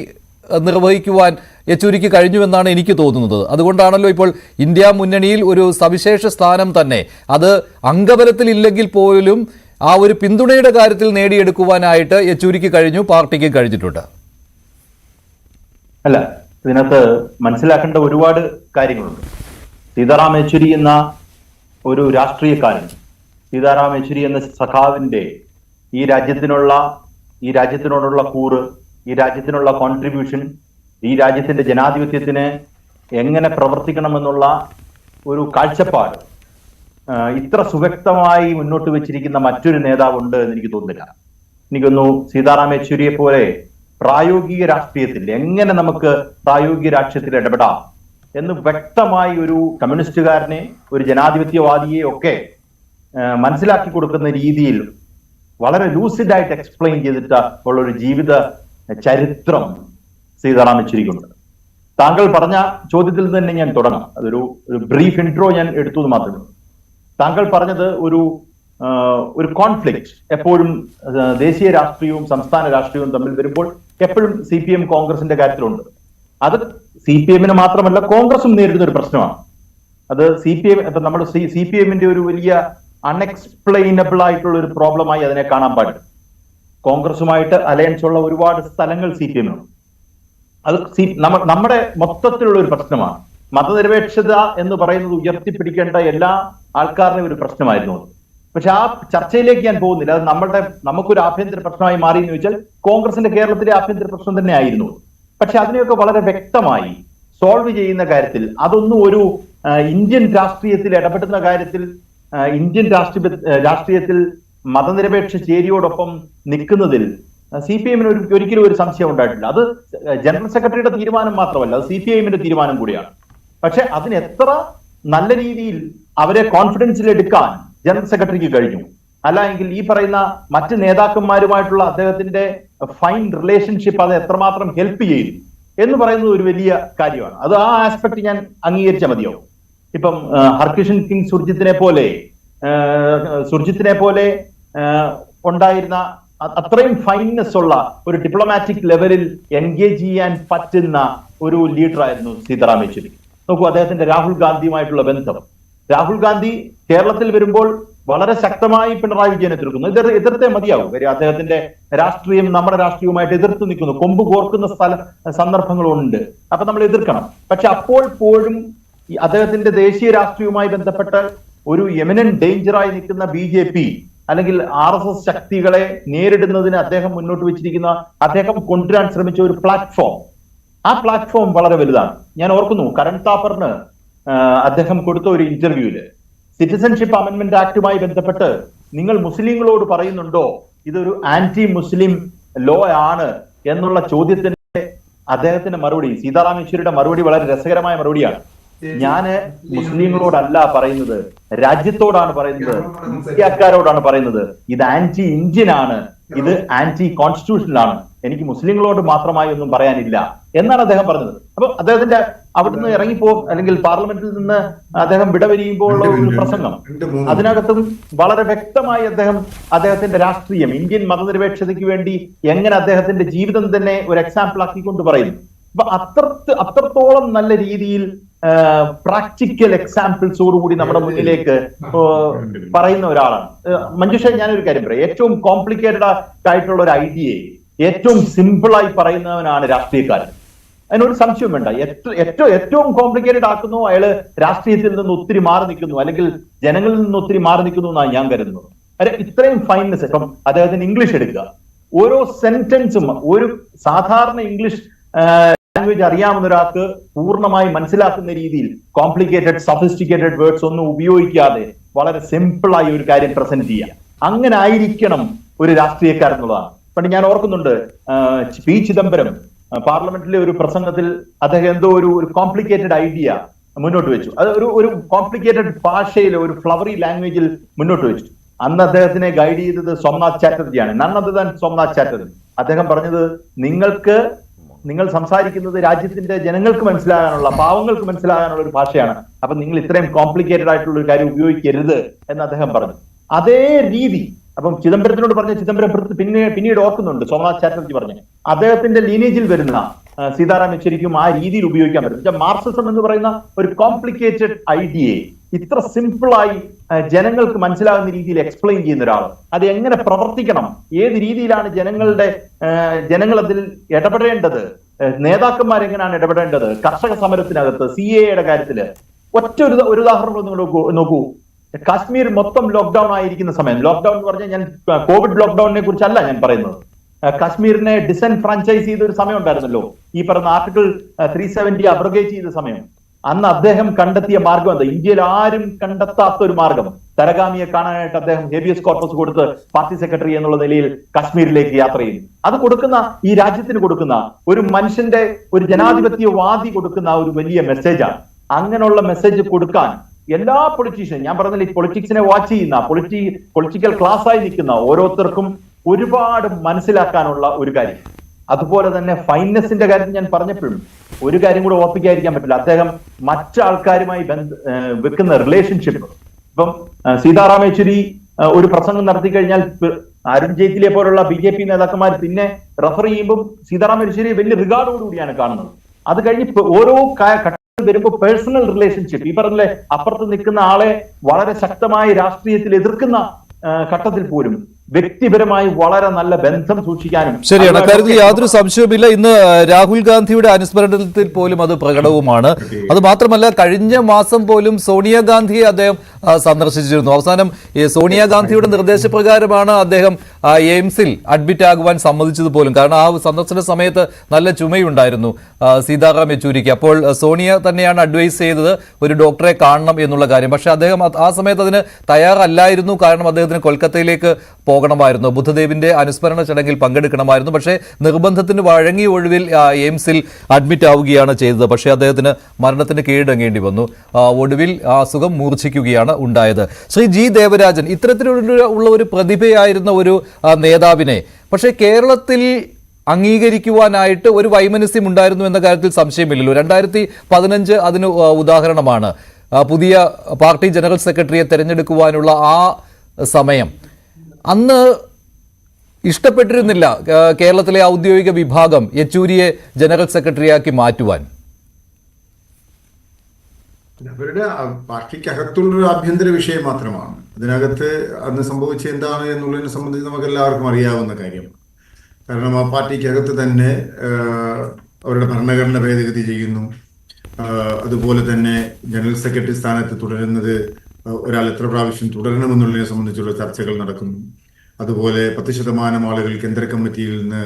നിർവഹിക്കുവാൻ യെച്ചൂരിക്ക് കഴിഞ്ഞുവെന്നാണ് എനിക്ക് തോന്നുന്നത്. അതുകൊണ്ടാണല്ലോ ഇപ്പോൾ ഇന്ത്യ മുന്നണിയിൽ ഒരു സവിശേഷ സ്ഥാനം തന്നെ അത് അംഗബലത്തിൽ ഇല്ലെങ്കിൽ പോലും ആ ഒരു പിന്തുണയുടെ കാര്യത്തിൽ നേടിയെടുക്കുവാനായിട്ട് യെച്ചൂരിക്ക് കഴിഞ്ഞു, പാർട്ടിക്ക് കഴിഞ്ഞിട്ടുണ്ട്. അല്ല, ഇതിനകത്ത് മനസ്സിലാക്കേണ്ട ഒരുപാട് കാര്യങ്ങളുണ്ട്. സീതാറാം യെച്ചൂരി എന്ന ഒരു രാഷ്ട്രീയക്കാരൻ, സീതാറാം യെച്ചൂരി എന്ന സഖാവിന്റെ ഈ രാജ്യത്തിനോടുള്ള കൂറ്, ഈ രാജ്യത്തിനുള്ള കോൺട്രിബ്യൂഷൻ, ഈ രാജ്യത്തിന്റെ ജനാധിപത്യത്തിന് എങ്ങനെ പ്രവർത്തിക്കണമെന്നുള്ള ഒരു കാഴ്ചപ്പാട് ഇത്ര സുവ്യക്തമായി മുന്നോട്ട് വെച്ചിരിക്കുന്ന മറ്റൊരു നേതാവുണ്ട് എന്ന് എനിക്ക് തോന്നുന്നില്ല. എനിക്കൊന്നു സീതാറാം യെച്ചൂരിയെ പോലെ പ്രായോഗിക രാഷ്ട്രീയത്തിൽ എങ്ങനെ നമുക്ക് പ്രായോഗിക രാഷ്ട്രീയത്തിൽ ഇടപെടാം എന്ന് വ്യക്തമായി ഒരു കമ്മ്യൂണിസ്റ്റുകാരനെ, ഒരു ജനാധിപത്യവാദിയെ ഒക്കെ മനസ്സിലാക്കി കൊടുക്കുന്ന രീതിയിൽ വളരെ ലൂസിഡായിട്ട് എക്സ്പ്ലെയിൻ ചെയ്തിട്ട് ഉള്ള ഒരു ജീവിത ചരിത്രം സീതാറാം യെച്ചൂരിക്കുണ്ട്. താങ്കൾ പറഞ്ഞ ചോദ്യത്തിൽ തന്നെ ഞാൻ തുടങ്ങാം. അതൊരു ബ്രീഫ് ഇൻട്രോ ഞാൻ എടുത്തു മാത്രമേ. താങ്കൾ പറഞ്ഞത് ഒരു കോൺഫ്ലിക്റ്റ് എപ്പോഴും ദേശീയ രാഷ്ട്രീയവും സംസ്ഥാന രാഷ്ട്രീയവും തമ്മിൽ വരുമ്പോൾ എപ്പോഴും CPM കോൺഗ്രസിന്റെ കാര്യത്തിലുണ്ട്. അത് CPM മാത്രമല്ല കോൺഗ്രസും നേരിടുന്ന ഒരു പ്രശ്നമാണ്. അത് നമ്മുടെ CPMന്റെ ഒരു വലിയ അൺഎക്സ്പ്ലെയിനബിൾ ആയിട്ടുള്ള ഒരു പ്രോബ്ലമായി അതിനെ കാണാൻ പാടില്ല. കോൺഗ്രസുമായിട്ട് അലയൻസ് ഉള്ള ഒരുപാട് സ്ഥലങ്ങൾ CPM ആണ്. അത് നമ്മുടെ മൊത്തത്തിലുള്ള ഒരു പ്രശ്നമാണ്. മതനിരപേക്ഷത എന്ന് പറയുന്നത് ഉയർത്തിപ്പിടിക്കേണ്ട എല്ലാ ആൾക്കാരുടെയും ഒരു പ്രശ്നമായിരുന്നു. പക്ഷെ ആ ചർച്ചയിലേക്ക് ഞാൻ പോകുന്നില്ല. അത് നമുക്കൊരു ആഭ്യന്തര പ്രശ്നമായി മാറി എന്ന് ചോദിച്ചാൽ കോൺഗ്രസിന്റെ കേരളത്തിലെ ആഭ്യന്തര പ്രശ്നം തന്നെ ആയിരുന്നു. പക്ഷെ അതിനെയൊക്കെ വളരെ വ്യക്തമായി സോൾവ് ചെയ്യുന്ന കാര്യത്തിൽ, അതൊന്നും ഒരു ഇന്ത്യൻ രാഷ്ട്രീയത്തിൽ ഇടപെടുന്ന കാര്യത്തിൽ, ഇന്ത്യൻ രാഷ്ട്രീയത്തിൽ മതനിരപേക്ഷ ചേരിയോടൊപ്പം നിൽക്കുന്നതിൽ CPM ഒരിക്കലും ഒരു സംശയം ഉണ്ടായിട്ടില്ല. അത് ജനറൽ സെക്രട്ടറിയുടെ തീരുമാനം മാത്രമല്ല, അത് CPIMന്റെ തീരുമാനം കൂടിയാണ്. പക്ഷെ അതിന് എത്ര നല്ല രീതിയിൽ അവരെ കോൺഫിഡൻസിൽ എടുക്കാൻ ജനറൽ സെക്രട്ടറിക്ക് കഴിഞ്ഞു, അല്ല എങ്കിൽ ഈ പറയുന്ന മറ്റ് നേതാക്കന്മാരുമായിട്ടുള്ള അദ്ദേഹത്തിന്റെ ഫൈൻ റിലേഷൻഷിപ്പ് അത് എത്രമാത്രം ഹെൽപ്പ് ചെയ്തു എന്ന് പറയുന്നത് ഒരു വലിയ കാര്യമാണ്. അത് ആ ആസ്പെക്ട് ഞാൻ അംഗീകരിച്ചാൽ മതിയാവും. ഇപ്പം ഹർകിഷൻ കിങ് സുർജിത്തിനെ പോലെ ഉണ്ടായിരുന്ന അത്രയും ഫൈൻനെസ് ഉള്ള ഒരു ഡിപ്ലോമാറ്റിക് ലെവലിൽ എൻഗേജ് ചെയ്യാൻ പറ്റുന്ന ഒരു ലീഡറായിരുന്നു സീതാറാം യെച്ചൂരി. നോക്കൂ, അദ്ദേഹത്തിന്റെ രാഹുൽ ഗാന്ധിയുമായിട്ടുള്ള ബന്ധം. രാഹുൽ ഗാന്ധി കേരളത്തിൽ വരുമ്പോൾ വളരെ ശക്തമായി പിണറായി വിജയനെ എതിർക്കുന്നു. എതിർത്തേ മതിയാവും. കാര്യം അദ്ദേഹത്തിന്റെ രാഷ്ട്രീയം നമ്മുടെ രാഷ്ട്രീയവുമായിട്ട് എതിർത്ത് നിൽക്കുന്നു, കൊമ്പ് കോർക്കുന്ന സന്ദർഭങ്ങളുണ്ട്. അപ്പൊ നമ്മൾ എതിർക്കണം. പക്ഷെ അപ്പോൾ പോലും അദ്ദേഹത്തിന്റെ ദേശീയ രാഷ്ട്രീയവുമായി ബന്ധപ്പെട്ട് ഒരു എമിനന്റ് ഡേഞ്ചറായി നിൽക്കുന്ന BJP അല്ലെങ്കിൽ RSS ശക്തികളെ നേരിടുന്നതിന് അദ്ദേഹം മുന്നോട്ട് വെച്ചിരിക്കുന്ന, അദ്ദേഹം കൊണ്ടുവരാൻ ശ്രമിച്ച ഒരു പ്ലാറ്റ്ഫോം, ആ പ്ലാറ്റ്ഫോം വളരെ വലുതാണ്. ഞാൻ ഓർക്കുന്നു കരൺ താപ്പറിന് അദ്ദേഹം കൊടുത്ത ഒരു ഇന്റർവ്യൂവില് സിറ്റിസൺഷിപ്പ് അമെന്റ്മെന്റ് ആക്ടുമായി ബന്ധപ്പെട്ട് നിങ്ങൾ മുസ്ലിങ്ങളോട് പറയുന്നുണ്ടോ ഇതൊരു ആന്റി മുസ്ലിം ലോ ആണ് എന്നുള്ള ചോദ്യത്തിന്റെ അദ്ദേഹത്തിന്റെ മറുപടി, സീതാറാം യെച്ചൂരിയുടെ മറുപടി വളരെ രസകരമായ മറുപടിയാണ്. ഞാന് മുസ്ലിങ്ങളോടല്ല പറയുന്നത്, രാജ്യത്തോടാണ് പറയുന്നത്, ഇന്ത്യക്കാരോടാണ് പറയുന്നത്. ഇത് ആന്റി ഇന്ത്യൻ ആണ്, ഇത് ആന്റി കോൺസ്റ്റിറ്റ്യൂഷനിലാണ്. എനിക്ക് മുസ്ലിങ്ങളോട് മാത്രമായി ഒന്നും പറയാനില്ല എന്നാണ് അദ്ദേഹം പറഞ്ഞത്. അപ്പൊ അദ്ദേഹത്തിന്റെ അവിടുന്ന് ഇറങ്ങിപ്പോ അല്ലെങ്കിൽ പാർലമെന്റിൽ നിന്ന് അദ്ദേഹം വിടവരിയുമ്പോൾ ഉള്ള ഒരു പ്രസംഗം, അതിനകത്തും വളരെ വ്യക്തമായി അദ്ദേഹത്തിന്റെ രാഷ്ട്രീയം, ഇന്ത്യൻ മതനിരപേക്ഷതയ്ക്ക് വേണ്ടി എങ്ങനെ അദ്ദേഹത്തിന്റെ ജീവിതം തന്നെ ഒരു എക്സാമ്പിൾ ആക്കിക്കൊണ്ട് പറയുന്നു. അപ്പൊ അത്രത്തോളം നല്ല രീതിയിൽ പ്രാക്ടിക്കൽ എക്സാമ്പിൾസോടുകൂടി നമ്മുടെ മുന്നിലേക്ക് പറയുന്ന ഒരാളാണ് മഞ്ജുഷ. ഞാനൊരു കാര്യം പറയാം, ഏറ്റവും കോംപ്ലിക്കേറ്റഡ് ആയിട്ടുള്ള ഒരു ഐഡിയയെ ഏറ്റവും സിമ്പിളായി പറയുന്നവനാണ് രാഷ്ട്രീയക്കാരൻ. അതിനൊരു സംശയം വേണ്ട. ഏറ്റവും കോംപ്ലിക്കേറ്റഡ് ആക്കുന്നു അയാള് രാഷ്ട്രീയത്തിൽ നിന്ന് ഒത്തിരി മാറി നിൽക്കുന്നു, അല്ലെങ്കിൽ ജനങ്ങളിൽ നിന്ന് ഒത്തിരി മാറി നിൽക്കുന്നു എന്നാണ് ഞാൻ കരുതുന്നത്. ഇത്രയും ഫൈൻനെസ്. ഇപ്പം അദ്ദേഹത്തിന് ഇംഗ്ലീഷ് എടുക്കുക, ഓരോ സെന്റൻസും ഒരു സാധാരണ ഇംഗ്ലീഷ് ലാംഗ്വേജ് അറിയാവുന്ന ഒരാൾക്ക് പൂർണ്ണമായി മനസ്സിലാക്കുന്ന രീതിയിൽ കോംപ്ലിക്കേറ്റഡ് സഫിസ്റ്റിക്കേറ്റഡ് വേർഡ്സ് ഒന്നും ഉപയോഗിക്കാതെ വളരെ സിമ്പിൾ ആയി ഒരു കാര്യം പ്രസന്റ് ചെയ്യാം. അങ്ങനെ ആയിരിക്കണം ഒരു രാഷ്ട്രീയക്കാരെന്നുള്ളതാണ്. പണ്ട് ഞാൻ ഓർക്കുന്നുണ്ട്, പി ചിദംബരം പാർലമെന്റിലെ ഒരു പ്രസംഗത്തിൽ അദ്ദേഹം എന്തോ ഒരു കോംപ്ലിക്കേറ്റഡ് ഐഡിയ മുന്നോട്ട് വെച്ചു. അത് ഒരു കോംപ്ലിക്കേറ്റഡ് ഭാഷയിൽ, ഒരു ഫ്ലവറി ലാംഗ്വേജിൽ മുന്നോട്ട് വെച്ചു. അന്ന് അദ്ദേഹത്തിനെ ഗൈഡ് ചെയ്തത് സോംനാഥ് ചാറ്റർജിയാണ്, none other than Somnath Chatterjee. അദ്ദേഹം പറഞ്ഞത്, നിങ്ങൾ സംസാരിക്കുന്നത് രാജ്യത്തിന്റെ ജനങ്ങൾക്ക് മനസ്സിലാകാനുള്ള, പാവങ്ങൾക്ക് മനസ്സിലാകാനുള്ള ഒരു ഭാഷയാണ്. അപ്പൊ നിങ്ങൾ ഇത്രയും കോംപ്ലിക്കേറ്റഡ് ആയിട്ടുള്ള ഒരു കാര്യം ഉപയോഗിക്കരുത് എന്ന് അദ്ദേഹം പറഞ്ഞു. അതേ രീതി അപ്പം ചിദംബരത്തിനോട് പറഞ്ഞ ചിദംബരം പിന്നീട് ഓർക്കുന്നുണ്ട്, സോമനാഥ് ചാറ്റർജി പറഞ്ഞു അദ്ദേഹത്തിന്റെ ലീനേജിൽ വരുന്ന സീതാറാം യെച്ചൂരിക്കും ആ രീതിയിൽ ഉപയോഗിക്കാൻ പറ്റും. മാർക്സിസം എന്ന് പറയുന്ന ഒരു കോംപ്ലിക്കേറ്റഡ് ഐഡിയയെ ഇത്ര സിമ്പിളായി ജനങ്ങൾക്ക് മനസ്സിലാകുന്ന രീതിയിൽ എക്സ്പ്ലെയിൻ ചെയ്യുന്ന ഒരാൾ, അത് എങ്ങനെ പ്രവർത്തിക്കണം, ഏത് രീതിയിലാണ് ജനങ്ങൾ അതിൽ ഇടപെടേണ്ടത്, നേതാക്കന്മാർ എങ്ങനെയാണ് ഇടപെടേണ്ടത്, കർഷക സമരത്തിനകത്ത് CAA കാര്യത്തില് ഒരു ഉദാഹരണം നിങ്ങൾ നോക്കൂ. കാശ്മീർ മൊത്തം ലോക്ക്ഡൌൺ ആയിരിക്കുന്ന സമയം, ലോക്ക്ഡൌൺ എന്ന് പറഞ്ഞാൽ ഞാൻ കോവിഡ് ലോക്ക്ഡൌണിനെ കുറിച്ചല്ല ഞാൻ പറയുന്നത്, കാശ്മീരിനെ ഡിസെൻഫ്രാഞ്ചൈസ് ചെയ്ത ഒരു സമയം ഉണ്ടായിരുന്നല്ലോ, ഈ പറഞ്ഞ ആർട്ടിക്കിൾ 370 അബ്രോഗേറ്റ് ചെയ്ത സമയം. അന്ന് അദ്ദേഹം കണ്ടെത്തിയ മാർഗം എന്താ? ഇന്ത്യയിൽ ആരും കണ്ടെത്താത്ത ഒരു മാർഗം. തരഗാമിയെ കാണാനായിട്ട് അദ്ദേഹം ഹേബിയസ് കോർപ്പസ് കൊടുത്ത് പാർട്ടി സെക്രട്ടറി എന്നുള്ള നിലയിൽ കാശ്മീരിലേക്ക് യാത്ര ചെയ്തു. അത് കൊടുക്കുന്ന, ഈ രാജ്യത്തിന് കൊടുക്കുന്ന, ഒരു മനുഷ്യന്റെ, ഒരു ജനാധിപത്യവാദി കൊടുക്കുന്ന ഒരു വലിയ മെസ്സേജാണ്. അങ്ങനെയുള്ള മെസ്സേജ് കൊടുക്കാൻ എല്ലാ പൊളിറ്റീഷ്യനും, ഞാൻ പറഞ്ഞില്ല, ഈ പൊളിറ്റിക്സിനെ വാച്ച് ചെയ്യുന്ന, പൊളിറ്റിക്കൽ ക്ലാസ് ആയി നിൽക്കുന്ന ഓരോരുത്തർക്കും ഒരുപാട് മനസ്സിലാക്കാനുള്ള ഒരു കാര്യം. അതുപോലെ തന്നെ ഫൈൻനെസിന്റെ കാര്യത്തിൽ ഞാൻ പറഞ്ഞപ്പോഴും ഒരു കാര്യം കൂടെ ഓർപ്പിക്കാതിരിക്കാൻ പറ്റില്ല. അദ്ദേഹം മറ്റാൾക്കാരുമായി വെക്കുന്ന റിലേഷൻഷിപ്പ്. ഇപ്പം സീതാറാം യെച്ചൂരി ഒരു പ്രസംഗം നടത്തി കഴിഞ്ഞാൽ അരുൺ ജെയ്റ്റ്ലിയെ പോലുള്ള BJP നേതാക്കന്മാർ പിന്നെ റെഫർ ചെയ്യുമ്പോൾ സീതാറാം യെച്ചൂരി വലിയ റിഗാർഡോടുകൂടിയാണ് കാണുന്നത്. അത് കഴിഞ്ഞ് ഓരോ വരുമ്പോൾ പേഴ്സണൽ റിലേഷൻഷിപ്പ്, ഈ പറഞ്ഞ അപ്പുറത്ത് നിൽക്കുന്ന ആളെ വളരെ ശക്തമായി രാഷ്ട്രീയത്തിൽ എതിർക്കുന്ന ഘട്ടത്തിൽ പോലും വ്യക്തിപരമായി വളരെ നല്ല ബന്ധം സൂക്ഷിക്കാനും. ശരിയാണ്, അക്കാര്യത്തിൽ യാതൊരു സംശയവുമില്ല. ഇന്ന് രാഹുൽ ഗാന്ധിയുടെ അനുസ്മരണത്തിൽ പോലും അത് പ്രകടവുമാണ്. അത് മാത്രമല്ല, കഴിഞ്ഞ മാസം പോലും സോണിയാഗാന്ധിയെ അദ്ദേഹം സന്ദർശിച്ചിരുന്നു. അവസാനം സോണിയാഗാന്ധിയുടെ നിർദ്ദേശപ്രകാരമാണ് അദ്ദേഹം എയിംസിൽ അഡ്മിറ്റ് ആകുവാൻ സമ്മതിച്ചത് പോലും. കാരണം ആ സന്ദർശന സമയത്ത് നല്ല ചുമയുണ്ടായിരുന്നു സീതാറാം യെച്ചൂരിക്ക്. അപ്പോൾ സോണിയ തന്നെയാണ് അഡ്വൈസ് ചെയ്തത് ഒരു ഡോക്ടറെ കാണണം എന്നുള്ള കാര്യം. പക്ഷേ അദ്ദേഹം ആ സമയത്ത് അതിന് തയ്യാറല്ലായിരുന്നു. കാരണം അദ്ദേഹത്തിന് കൊൽക്കത്തയിലേക്ക് പോകണമായിരുന്നു, ബുദ്ധദേവിന്റെ അനുസ്മരണ ചടങ്ങിൽ പങ്കെടുക്കണമായിരുന്നു. പക്ഷേ നിർബന്ധത്തിന് വഴങ്ങി ഒഴിവിൽ എയിംസിൽ അഡ്മിറ്റ് ആവുകയാണ് ചെയ്തത്. പക്ഷേ അദ്ദേഹത്തിന് മരണത്തിന് കീഴടങ്ങേണ്ടി വന്നു. ഒടുവിൽ അസുഖം മൂർച്ഛിക്കുകയാണ് ഉണ്ടായത്. ശ്രീ G. ദേവരാജൻ, ഇത്തരത്തിലുള്ള ഒരു പ്രതിഭയായിരുന്ന ഒരു നേതാവിനെ പക്ഷേ കേരളത്തിൽ അംഗീകരിക്കുവാനായിട്ട് ഒരു വൈമനസ്യം ഉണ്ടായിരുന്നു എന്ന കാര്യത്തിൽ സംശയമില്ലല്ലോ. 2015 അതിന് ഉദാഹരണമാണ്. പുതിയ പാർട്ടി ജനറൽ സെക്രട്ടറിയെ തെരഞ്ഞെടുക്കുവാനുള്ള ആ സമയം. അന്ന് ഇഷ്ടപ്പെട്ടിരുന്നില്ല കേരളത്തിലെ ഔദ്യോഗിക വിഭാഗം യെച്ചൂരിയെ ജനറൽ സെക്രട്ടറിയാക്കി മാറ്റുവാൻ. അവരുടെ പാർട്ടിക്കകത്തുള്ളൊരു ആഭ്യന്തര വിഷയം മാത്രമാണ്. അതിനകത്ത് അന്ന് സംഭവിച്ച എന്താണ് എന്നുള്ളതിനെ സംബന്ധിച്ച് നമുക്ക് എല്ലാവർക്കും അറിയാവുന്ന കാര്യമാണ്. കാരണം ആ പാർട്ടിക്കകത്ത് തന്നെ അവരുടെ ഭരണഘടന ഭേദഗതി ചെയ്യുന്നു. അതുപോലെ തന്നെ ജനറൽ സെക്രട്ടറി സ്ഥാനത്ത് തുടരുന്നത് ഒരാൾ എത്ര പ്രാവശ്യം തുടരണമെന്നുള്ളതിനെ സംബന്ധിച്ചുള്ള ചർച്ചകൾ നടക്കുന്നു. അതുപോലെ 10% ആളുകൾ കേന്ദ്ര കമ്മിറ്റിയിൽ നിന്ന്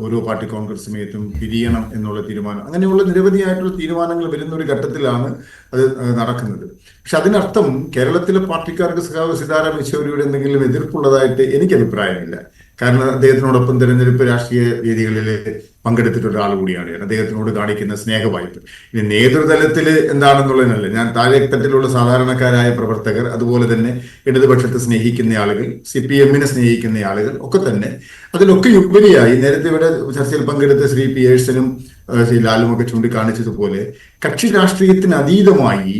ഓരോ പാർട്ടി കോൺഗ്രസ് സമയത്തും പിരിയണം എന്നുള്ള തീരുമാനം, അങ്ങനെയുള്ള നിരവധിയായിട്ടുള്ള തീരുമാനങ്ങൾ വരുന്ന ഒരു ഘട്ടത്തിലാണ് അത് നടക്കുന്നത്. പക്ഷെ അതിനർത്ഥം കേരളത്തിലെ പാർട്ടിക്കാർക്ക് സീതാറാം യെച്ചൂരിയുടെ എന്തെങ്കിലും എതിർപ്പുള്ളതായിട്ട് എനിക്ക് അഭിപ്രായമില്ല. കാരണം അദ്ദേഹത്തിനോടൊപ്പം തെരഞ്ഞെടുപ്പ് രാഷ്ട്രീയ വേദികളിൽ പങ്കെടുത്തിട്ടുള്ള ആൾ കൂടിയാണ്. അദ്ദേഹത്തിനോട് കാണിക്കുന്ന സ്നേഹവായ്പ ഇനി നേതൃതലത്തിൽ എന്താണെന്നുള്ളതിനല്ല, ഞാൻ താഴെത്തട്ടിലുള്ള സാധാരണക്കാരായ പ്രവർത്തകർ, അതുപോലെ തന്നെ ഇടതുപക്ഷത്തെ സ്നേഹിക്കുന്ന ആളുകൾ, CPM-നെ സ്നേഹിക്കുന്ന ആളുകൾ ഒക്കെ തന്നെ അതിലൊക്കെ ഉപരിയായി നേരത്തെ ഇവിടെ ചർച്ചയിൽ പങ്കെടുത്ത ശ്രീ പിയേഴ്സനും ശ്രീ ലാലും ഒക്കെ ചൂണ്ടിക്കാണിച്ചതുപോലെ കക്ഷി രാഷ്ട്രീയത്തിന് അതീതമായി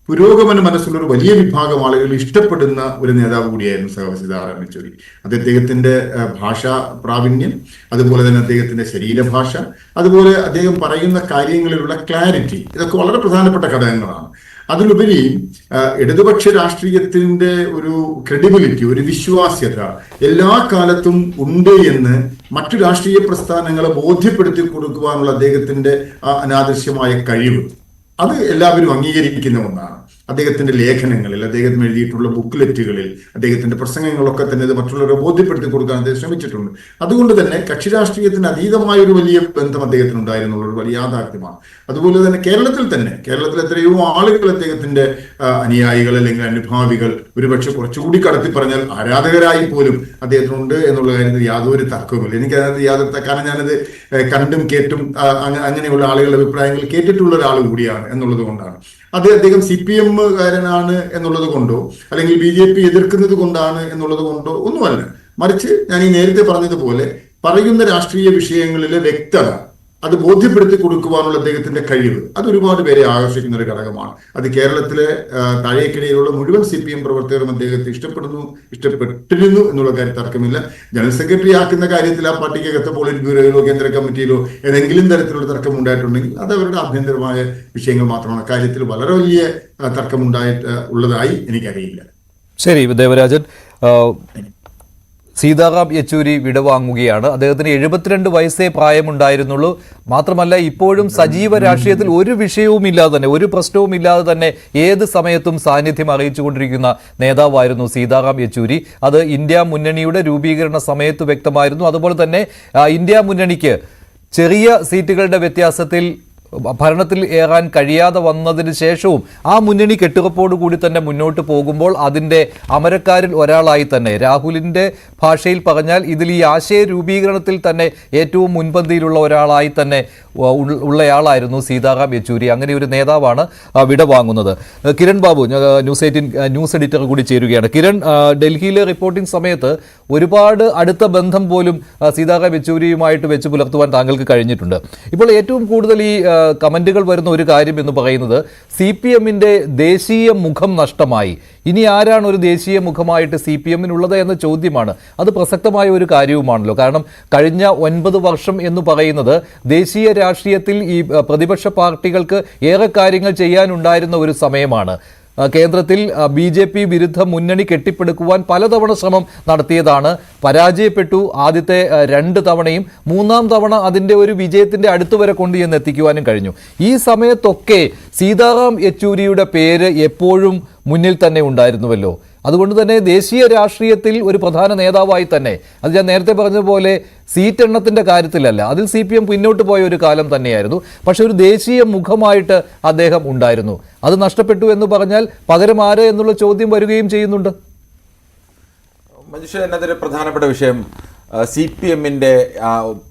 പുരോഗമന മനസ്സുള്ള ഒരു വലിയ വിഭാഗം ആളുകൾ ഇഷ്ടപ്പെടുന്ന ഒരു നേതാവ് കൂടിയായിരുന്നു സീതാറാം യെച്ചൂരി. അദ്ദേഹത്തിന്റെ ഭാഷാ പ്രാവീണ്യം, അതുപോലെ തന്നെ അദ്ദേഹത്തിന്റെ ശരീരഭാഷ, അതുപോലെ അദ്ദേഹം പറയുന്ന കാര്യങ്ങളിലുള്ള ക്ലാരിറ്റി, ഇതൊക്കെ വളരെ പ്രധാനപ്പെട്ട ഘടകങ്ങളാണ്. അതിലുപരി ഇടതുപക്ഷ രാഷ്ട്രീയത്തിന്റെ ഒരു ക്രെഡിബിലിറ്റി, ഒരു വിശ്വാസ്യത എല്ലാ കാലത്തും ഉണ്ട് എന്ന് മറ്റു രാഷ്ട്രീയ പ്രസ്ഥാനങ്ങളെ ബോധ്യപ്പെടുത്തി കൊടുക്കുവാനുള്ള അദ്ദേഹത്തിന്റെ ആ അനാദൃശ്യമായ കഴിവ്, അത് എല്ലാവരും അംഗീകരിക്കുന്ന ഒന്നാണ്. അദ്ദേഹത്തിന്റെ ലേഖനങ്ങളിൽ, അദ്ദേഹത്തിന് എഴുതിയിട്ടുള്ള ബുക്ക്ലെറ്റുകളിൽ, അദ്ദേഹത്തിന്റെ പ്രസംഗങ്ങളൊക്കെ തന്നെ ഇത് മറ്റുള്ളവരെ ബോധ്യപ്പെടുത്തി കൊടുക്കാൻ അദ്ദേഹം ശ്രമിച്ചിട്ടുണ്ട്. അതുകൊണ്ട് തന്നെ കക്ഷി രാഷ്ട്രീയത്തിന് അതീതമായ ഒരു വലിയ ബന്ധം അദ്ദേഹത്തിന് ഉണ്ടായിരുന്നുള്ള ഒരു വലിയ യാഥാർത്ഥ്യമാണ്. അതുപോലെ തന്നെ കേരളത്തിൽ എത്രയോ ആളുകൾ അദ്ദേഹത്തിന്റെ അനുയായികൾ അല്ലെങ്കിൽ അനുഭാവികൾ, ഒരുപക്ഷെ കുറച്ചുകൂടി കടത്തി പറഞ്ഞാൽ ആരാധകരായി പോലും അദ്ദേഹത്തിനുണ്ട് എന്നുള്ള കാര്യത്തിൽ യാതൊരു തർക്കവുമില്ല. എനിക്കതിനകത്ത് യാതൊരു, കാരണം ഞാനത് കണ്ടും കേട്ടും അങ്ങനെയുള്ള ആളുകളുടെ അഭിപ്രായങ്ങൾ കേട്ടിട്ടുള്ള ഒരാൾ കൂടിയാണ് എന്നുള്ളത് കൊണ്ടാണ്. അദ്ദേഹം CPM കാരനാണ് എന്നുള്ളത് കൊണ്ടോ അല്ലെങ്കിൽ BJP എതിർക്കുന്നത് കൊണ്ടാണ് എന്നുള്ളത് കൊണ്ടോ ഒന്നുമല്ല. മറിച്ച് ഞാൻ ഈ നേരത്തെ പറഞ്ഞതുപോലെ പറയുന്ന രാഷ്ട്രീയ വിഷയങ്ങളിലെ വ്യക്തത, അത് ബോധ്യപ്പെടുത്തി കൊടുക്കുവാനുള്ള അദ്ദേഹത്തിന്റെ കഴിവ്, അത് ഒരുപാട് പേരെ ആകർഷിക്കുന്ന ഒരു ഘടകമാണ്. അത് കേരളത്തിലെ താഴേക്കിടയിലുള്ള മുഴുവൻ CPM പ്രവർത്തകരും അദ്ദേഹത്തെ ഇഷ്ടപ്പെട്ടിരുന്നു എന്നുള്ള കാര്യം തർക്കമില്ല. ജനറൽ സെക്രട്ടറി ആക്കുന്ന കാര്യത്തിൽ ആ പാർട്ടിക്കകത്ത് പോളിറ്റ് ബ്യൂറോയിലോ കേന്ദ്ര കമ്മിറ്റിയിലോ ഏതെങ്കിലും തരത്തിലുള്ള തർക്കം ഉണ്ടായിട്ടുണ്ടെങ്കിൽ അത് അവരുടെ ആഭ്യന്തരമായ വിഷയങ്ങൾ മാത്രമാണ്. കാര്യത്തിൽ വളരെ വലിയ ഉള്ളതായി എനിക്കറിയില്ല. ശരി ദേവരാജൻ, സീതാറാം യെച്ചൂരി വിടവാങ്ങുകയാണ്. അദ്ദേഹത്തിന് 72 വയസ്സേ പ്രായമുണ്ടായിരുന്നുള്ളൂ. മാത്രമല്ല ഇപ്പോഴും സജീവ രാഷ്ട്രീയത്തിൽ ഒരു വിഷയവും ഇല്ലാതെ തന്നെ, ഒരു പ്രശ്നവും ഇല്ലാതെ തന്നെ ഏത് സമയത്തും സാന്നിധ്യം അറിയിച്ചുകൊണ്ടിരിക്കുന്ന നേതാവായിരുന്നു സീതാറാം യെച്ചൂരി. അത് ഇന്ത്യ മുന്നണിയുടെ രൂപീകരണ സമയത്ത് വ്യക്തമായിരുന്നു. അതുപോലെ തന്നെ ഇന്ത്യ മുന്നണിക്ക് ചെറിയ സീറ്റുകളുടെ വ്യത്യാസത്തിൽ ഭരണത്തിൽ ഏറാൻ കഴിയാതെ വന്നതിന് ശേഷവും ആ മുന്നണി കെട്ടുറപ്പോടുകൂടി തന്നെ മുന്നോട്ട് പോകുമ്പോൾ അതിൻ്റെ അമരക്കാരിൽ ഒരാളായി തന്നെ, രാഹുലിൻ്റെ ഭാഷയിൽ പറഞ്ഞാൽ ഇതിൽ ഈ ആശയ രൂപീകരണത്തിൽ തന്നെ ഏറ്റവും മുൻപന്തിയിലുള്ള ഒരാളായി തന്നെ ഉള്ളയാളായിരുന്നു സീതാറാം യെച്ചൂരി. അങ്ങനെ ഒരു നേതാവാണ് വിടവാങ്ങുന്നത്. കിരൺ ബാബു, ന്യൂസ് എഡിറ്റർ കൂടി ചേരുകയാണ്. കിരൺ, ഡൽഹിയിലെ റിപ്പോർട്ടിംഗ് സമയത്ത് ഒരുപാട് അടുത്ത ബന്ധം പോലും സീതാറാം യെച്ചൂരിയുമായിട്ട് വെച്ച് പുലർത്തുവാൻ താങ്കൾക്ക് കഴിഞ്ഞിട്ടുണ്ട്. ഇപ്പോൾ ഏറ്റവും കൂടുതൽ ഈ കമന്റുകൾ വരുന്ന ഒരു കാര്യം എന്ന് പറയുന്നത് CPMന്റെ ദേശീയ മുഖം നഷ്ടമായി. ഇനി ആരാണ് ഒരു ദേശീയ മുഖമായിട്ട് CPMനുള്ളത് എന്ന ചോദ്യമാണ്. അത് പ്രസക്തമായ ഒരു കാര്യവുമാണല്ലോ. കാരണം കഴിഞ്ഞ 9 വർഷം എന്ന് പറയുന്നത് ദേശീയ രാഷ്ട്രീയത്തിൽ ഈ പ്രതിപക്ഷ പാർട്ടികൾക്ക് ഏറെ കാര്യങ്ങൾ ചെയ്യാനുണ്ടായിരുന്ന ഒരു സമയമാണ്. കേന്ദ്രത്തിൽ BJP വിരുദ്ധ മുന്നണി കെട്ടിപ്പടുക്കുവാൻ പലതവണ ശ്രമം നടത്തിയതാണ്. പരാജയപ്പെട്ടു ആദ്യത്തെ 2 തവണയും. 3-ാം തവണ അതിൻ്റെ ഒരു വിജയത്തിൻ്റെ അടുത്തുവരെ കൊണ്ടുചെന്ന് എത്തിക്കുവാനും കഴിഞ്ഞു. ഈ സമയത്തൊക്കെ സീതാറാം യെച്ചൂരിയുടെ പേര് എപ്പോഴും മുന്നിൽ തന്നെ ഉണ്ടായിരുന്നുവല്ലോ. അതുകൊണ്ട് തന്നെ ദേശീയ രാഷ്ട്രീയത്തിൽ ഒരു പ്രധാന നേതാവായി തന്നെ, അത് ഞാൻ നേരത്തെ പറഞ്ഞതുപോലെ സീറ്റ് എണ്ണത്തിൻ്റെ കാര്യത്തിലല്ല, അതിൽ CPM പിന്നോട്ട് പോയ ഒരു കാലം തന്നെയായിരുന്നു. പക്ഷെ ഒരു ദേശീയ മുഖമായിട്ട് അദ്ദേഹം ഉണ്ടായിരുന്നു. അത് നഷ്ടപ്പെട്ടു എന്ന് പറഞ്ഞാൽ പകരം ആര് എന്നുള്ള ചോദ്യം വരികയും ചെയ്യുന്നുണ്ട്. മനുഷ്യ എന്നതൊരു പ്രധാനപ്പെട്ട വിഷയം CPMന്റെ